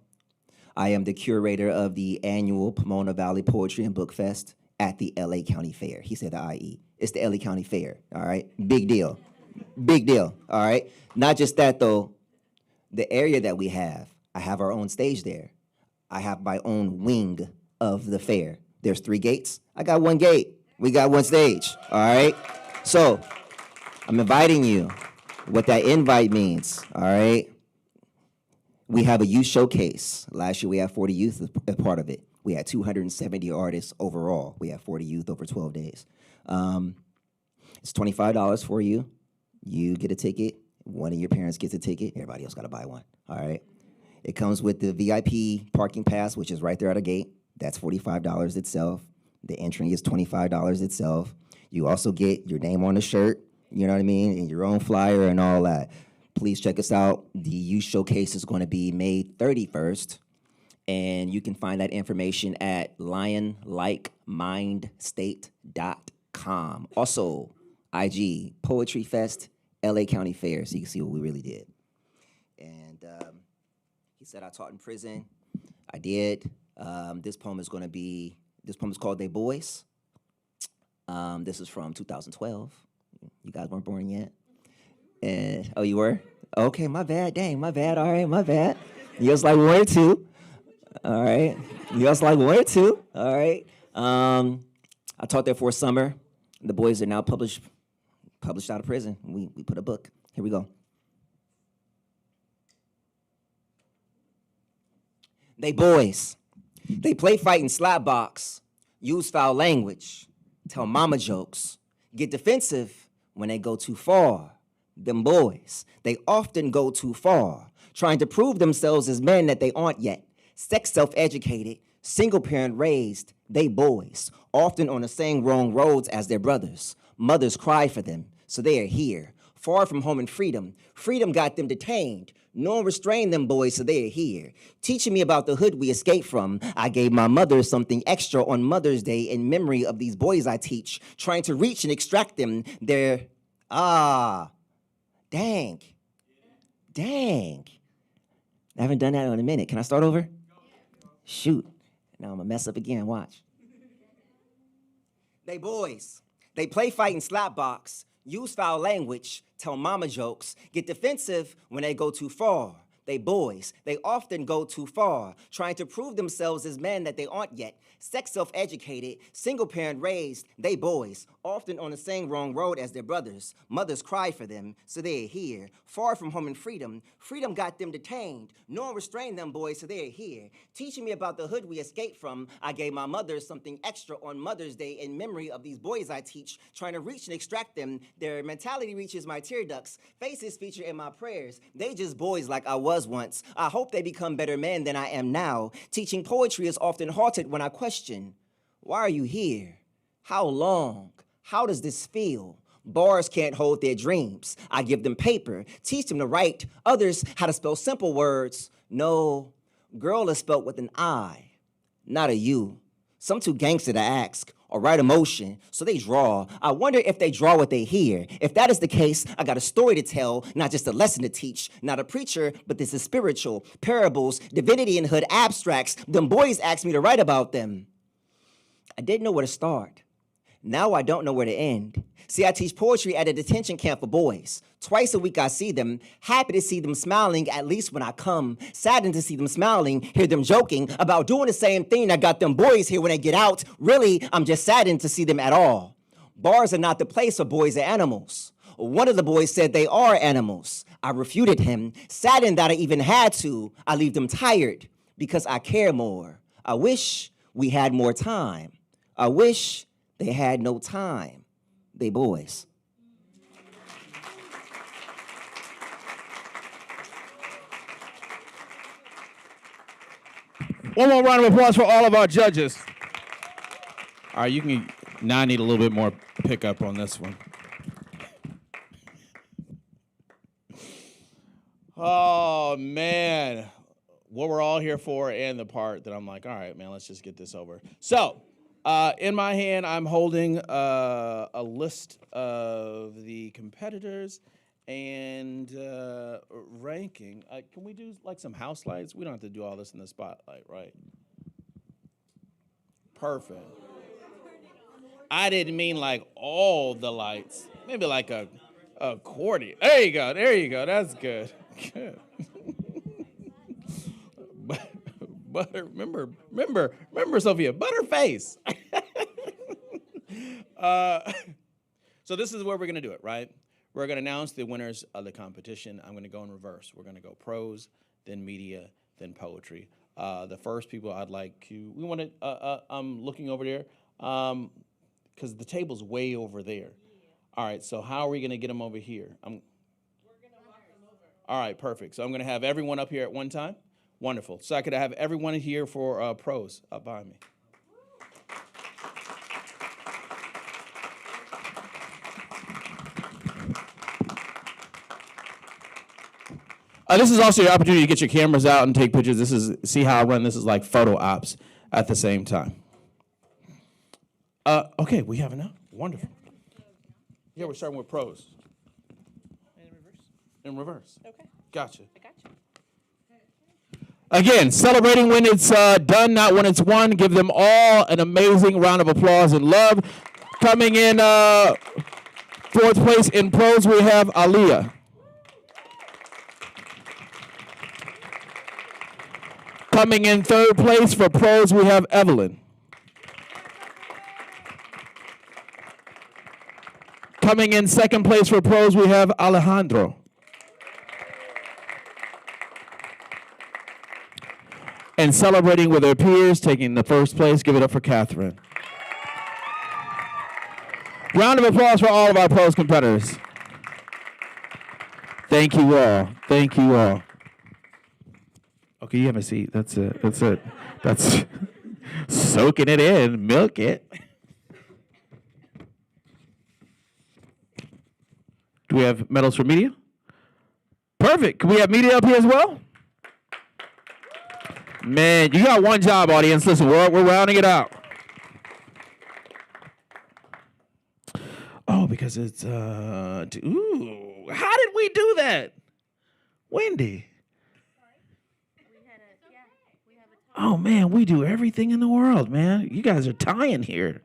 I am the curator of the annual Pomona Valley Poetry and Book Fest at the LA County Fair. He said the IE. It's the LA County Fair, all right? Big deal. Big deal, all right? Not just that, though. The area that we have, I have our own stage there. I have my own wing of the fair. There's 3 gates. I got 1 gate. We got 1 stage, all right? So I'm inviting you. What that invite means, all right? We have a youth showcase. Last year we had 40 youth as part of it. We had 270 artists overall. We had 40 youth over 12 days. It's $25 for you. You get a ticket. One of your parents gets a ticket. Everybody else got to buy one, all right? It comes with the VIP parking pass, which is right there at a gate. That's $45 itself. The entry is $25 itself. You also get your name on the shirt, you know what I mean, and your own flyer and all that. Please check us out. The youth showcase is going to be May 31st, and you can find that information at lionlikemindState.com. Also, IG, Poetry Fest, LA County Fair, so you can see what we really did. And he said I taught in prison. I did. This poem is called They Boys. This is from 2012. You guys weren't born yet. And, oh, you were? Okay, my bad. Dang, my bad. All right, my bad. You guys like 1 or 2. All right. You guys like 1 or 2. All right. I taught there for a summer. The boys are now published out of prison. We put a book. Here we go. They boys. They play fight and slap box, use foul language, tell mama jokes, get defensive when they go too far. Them boys, they often go too far, trying to prove themselves as men that they aren't yet. Sex self-educated, single parent raised, they boys, often on the same wrong roads as their brothers. Mothers cry for them, so they are here, far from home and freedom. Freedom got them detained. No one restrained them boys, so they are here. Teaching me about the hood we escaped from. I gave my mother something extra on Mother's Day in memory of these boys I teach, trying to reach and extract them. Dang. I haven't done that in a minute. Can I start over? Shoot. Now I'm gonna mess up again, watch. They boys. They play fight and slap box, use foul language, tell mama jokes, get defensive when they go too far. They boys. They often go too far, trying to prove themselves as men that they aren't yet. Sex self-educated, single parent raised, they boys, often on the same wrong road as their brothers. Mothers cry for them, so they're here. Far from home and freedom, freedom got them detained. No one restrained them boys, so they're here. Teaching me about the hood we escaped from, I gave my mother something extra on Mother's Day in memory of these boys I teach, trying to reach and extract them. Their mentality reaches my tear ducts, faces feature in my prayers. They just boys like I was once. I hope they become better men than I am now. Teaching poetry is often halted when I question, why are you here? How long? How does this feel? Bars can't hold their dreams. I give them paper, teach them to write. Others how to spell simple words. No, girl is spelled with an I, not a U. Some too gangster to ask or write emotion, so they draw. I wonder if they draw what they hear. If that is the case, I got a story to tell, not just a lesson to teach. Not a preacher, but this is spiritual. Parables, divinity and hood abstracts. Them boys asked me to write about them. I didn't know where to start. Now I don't know where to end. See, I teach poetry at a detention camp for boys. Twice a week I see them, happy to see them smiling, at least when I come. Saddened to see them smiling, hear them joking about doing the same thing that got them boys here when they get out. Really, I'm just saddened to see them at all. Bars are not the place for boys and animals. One of the boys said they are animals. I refuted him, saddened that I even had to. I leave them tired because I care more. I wish we had more time. I wish they had no time. They boys. One more round of applause for all of our judges. All right, you can, now I need a little bit more pickup on this one. Oh, man. What we're all here for and the part that I'm like, all right, man, let's just get this over. So, in my hand, I'm holding a list of the competitors and ranking. Can we do like some house lights? We don't have to do all this in the spotlight, right? Perfect. I didn't mean like all the lights. Maybe like a accordion. There you go. There you go. That's good. Good. Butter, remember, Sophia, Butterface. So this is where we're going to do it, right? We're going to announce the winners of the competition. I'm going to go in reverse. We're going to go prose, then media, then poetry. The first people I'd like to, we want to, I'm looking over there, because the table's way over there. All right, so how are we going to get them over here? We're going to walk them over. All right, perfect. So I'm going to have everyone up here at one time. Wonderful. So I could have everyone here for prose up behind me. This is also your opportunity to get your cameras out and take pictures. This is, see how I run? This is like photo ops at the same time. Okay, we have enough. Wonderful. Yeah, we're starting with prose. In reverse? In reverse. Okay. Gotcha. I got you. Again, celebrating when it's done, not when it's won. Give them all an amazing round of applause and love. Coming in fourth place in prose, we have Aliyah. Coming in third place for prose, we have Evelyn. Coming in second place for prose, we have Alejandro. And celebrating with her peers, taking the first place, give it up for Catherine. Round of applause for all of our prose competitors. Thank you all. Thank you all. Okay, you have a seat. That's it. That's it. That's soaking it in. Milk it. Do we have medals for media? Perfect. Can we have media up here as well? Man, you got one job, audience. Listen, we're rounding it out. Oh, because it's, ooh, how did we do that? Wendy. Oh, man, we do everything in the world, man. You guys are tying here.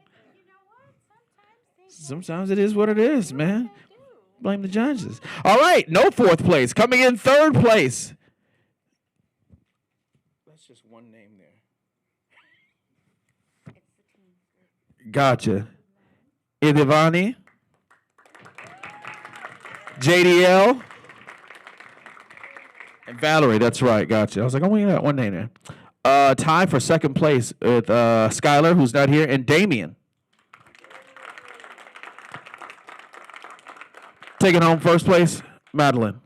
Sometimes it is what it is, man. Blame the judges. All right, no fourth place. Coming in third place. That's just one name there. Gotcha. Idivani. JDL. And Valerie, that's right. Gotcha. I was like, oh, we got one name there. Tie for second place with Skylar, who's not here, and Damien. Taking home first place, Madeline.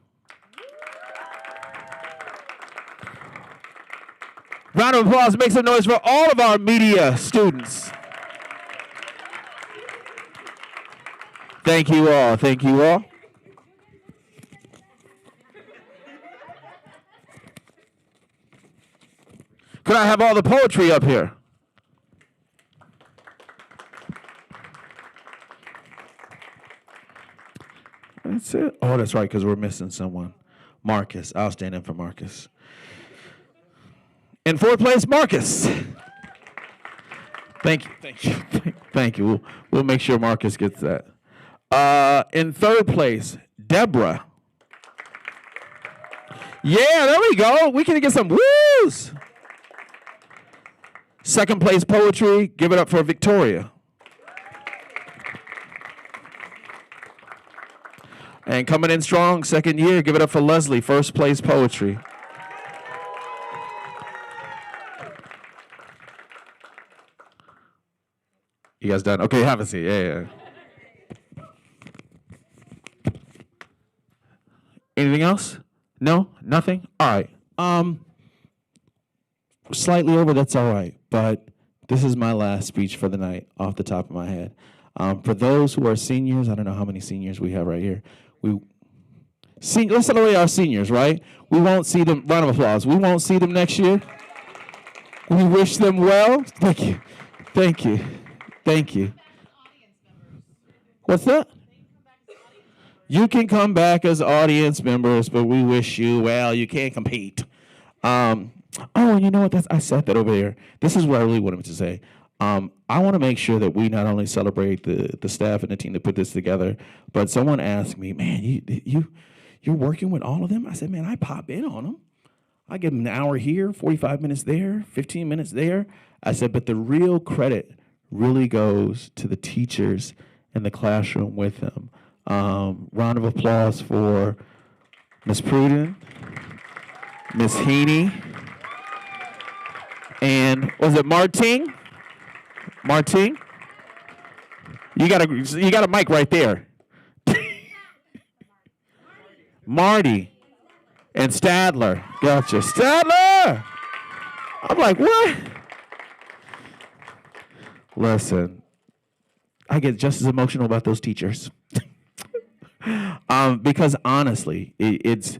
Round of applause. Make some noise for all of our media students. Thank you all. Thank you all. Could I have all the poetry up here? That's it. Oh, that's right, because we're missing someone. Marcus. I'll stand in for Marcus. In fourth place, Marcus. Thank you. Thank you. Thank you. We'll make sure Marcus gets that. In third place, Deborah. Yeah, there we go. We can get some woos. Second place, poetry. Give it up for Victoria. And coming in strong, second year, give it up for Leslie, first place, poetry. You guys done? Okay, have a seat. Yeah. Anything else? No? Nothing? All right. Slightly over, that's all right. But this is my last speech for the night off the top of my head. For those who are seniors, I don't know how many seniors we have right here. Let's celebrate our seniors, right? We won't see them, round of applause. We won't see them next year. We wish them well. Thank you. Thank you. Thank you. What's that? You can come back as audience members, but we wish you well. You can't compete. Oh, you know what? I said that over there. This is what I really wanted to say. I want to make sure that we not only celebrate the staff and the team that put this together, but someone asked me, man, you're working with all of them? I said, man, I pop in on them. I give them an hour here, 45 minutes there, 15 minutes there. I said, but the real credit really goes to the teachers in the classroom with them. Round of applause for Ms. Pruden, Ms. Heaney, and was it Martin? Martin? You got a mic right there. Marty and Stadler. Gotcha. Stadler! I'm like, what? Listen, I get just as emotional about those teachers. Because honestly, it's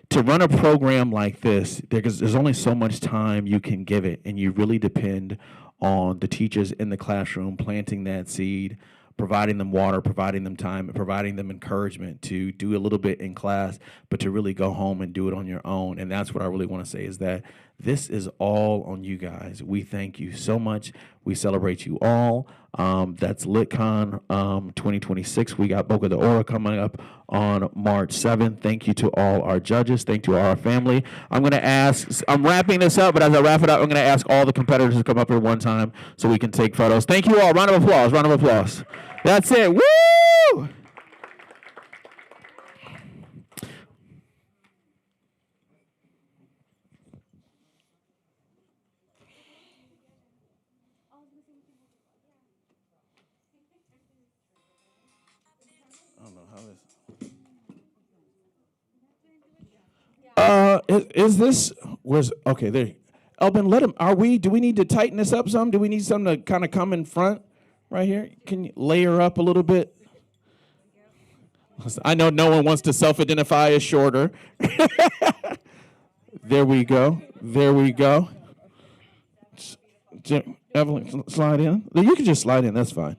to run a program like this, there's only so much time you can give it, and you really depend on the teachers in the classroom planting that seed, providing them water, providing them time, and providing them encouragement to do a little bit in class, but to really go home and do it on your own. And that's what I really want to say is that this is all on you guys. We thank you so much. We celebrate you all. That's LitCon 2026. We got Boca de Oro coming up on March 7th. Thank you to all our judges. Thank you to our family. I'm wrapping this up, but as I wrap it up, I'm going to ask all the competitors to come up here one time so we can take photos. Thank you all. Round of applause. Round of applause. That's it. Woo! Okay, there. Elvin, do we need to tighten this up some? Do we need something to kind of come in front right here? Can you layer up a little bit? I know no one wants to self-identify as shorter. There we go. There we go. Evelyn, slide in. You can just slide in, that's fine.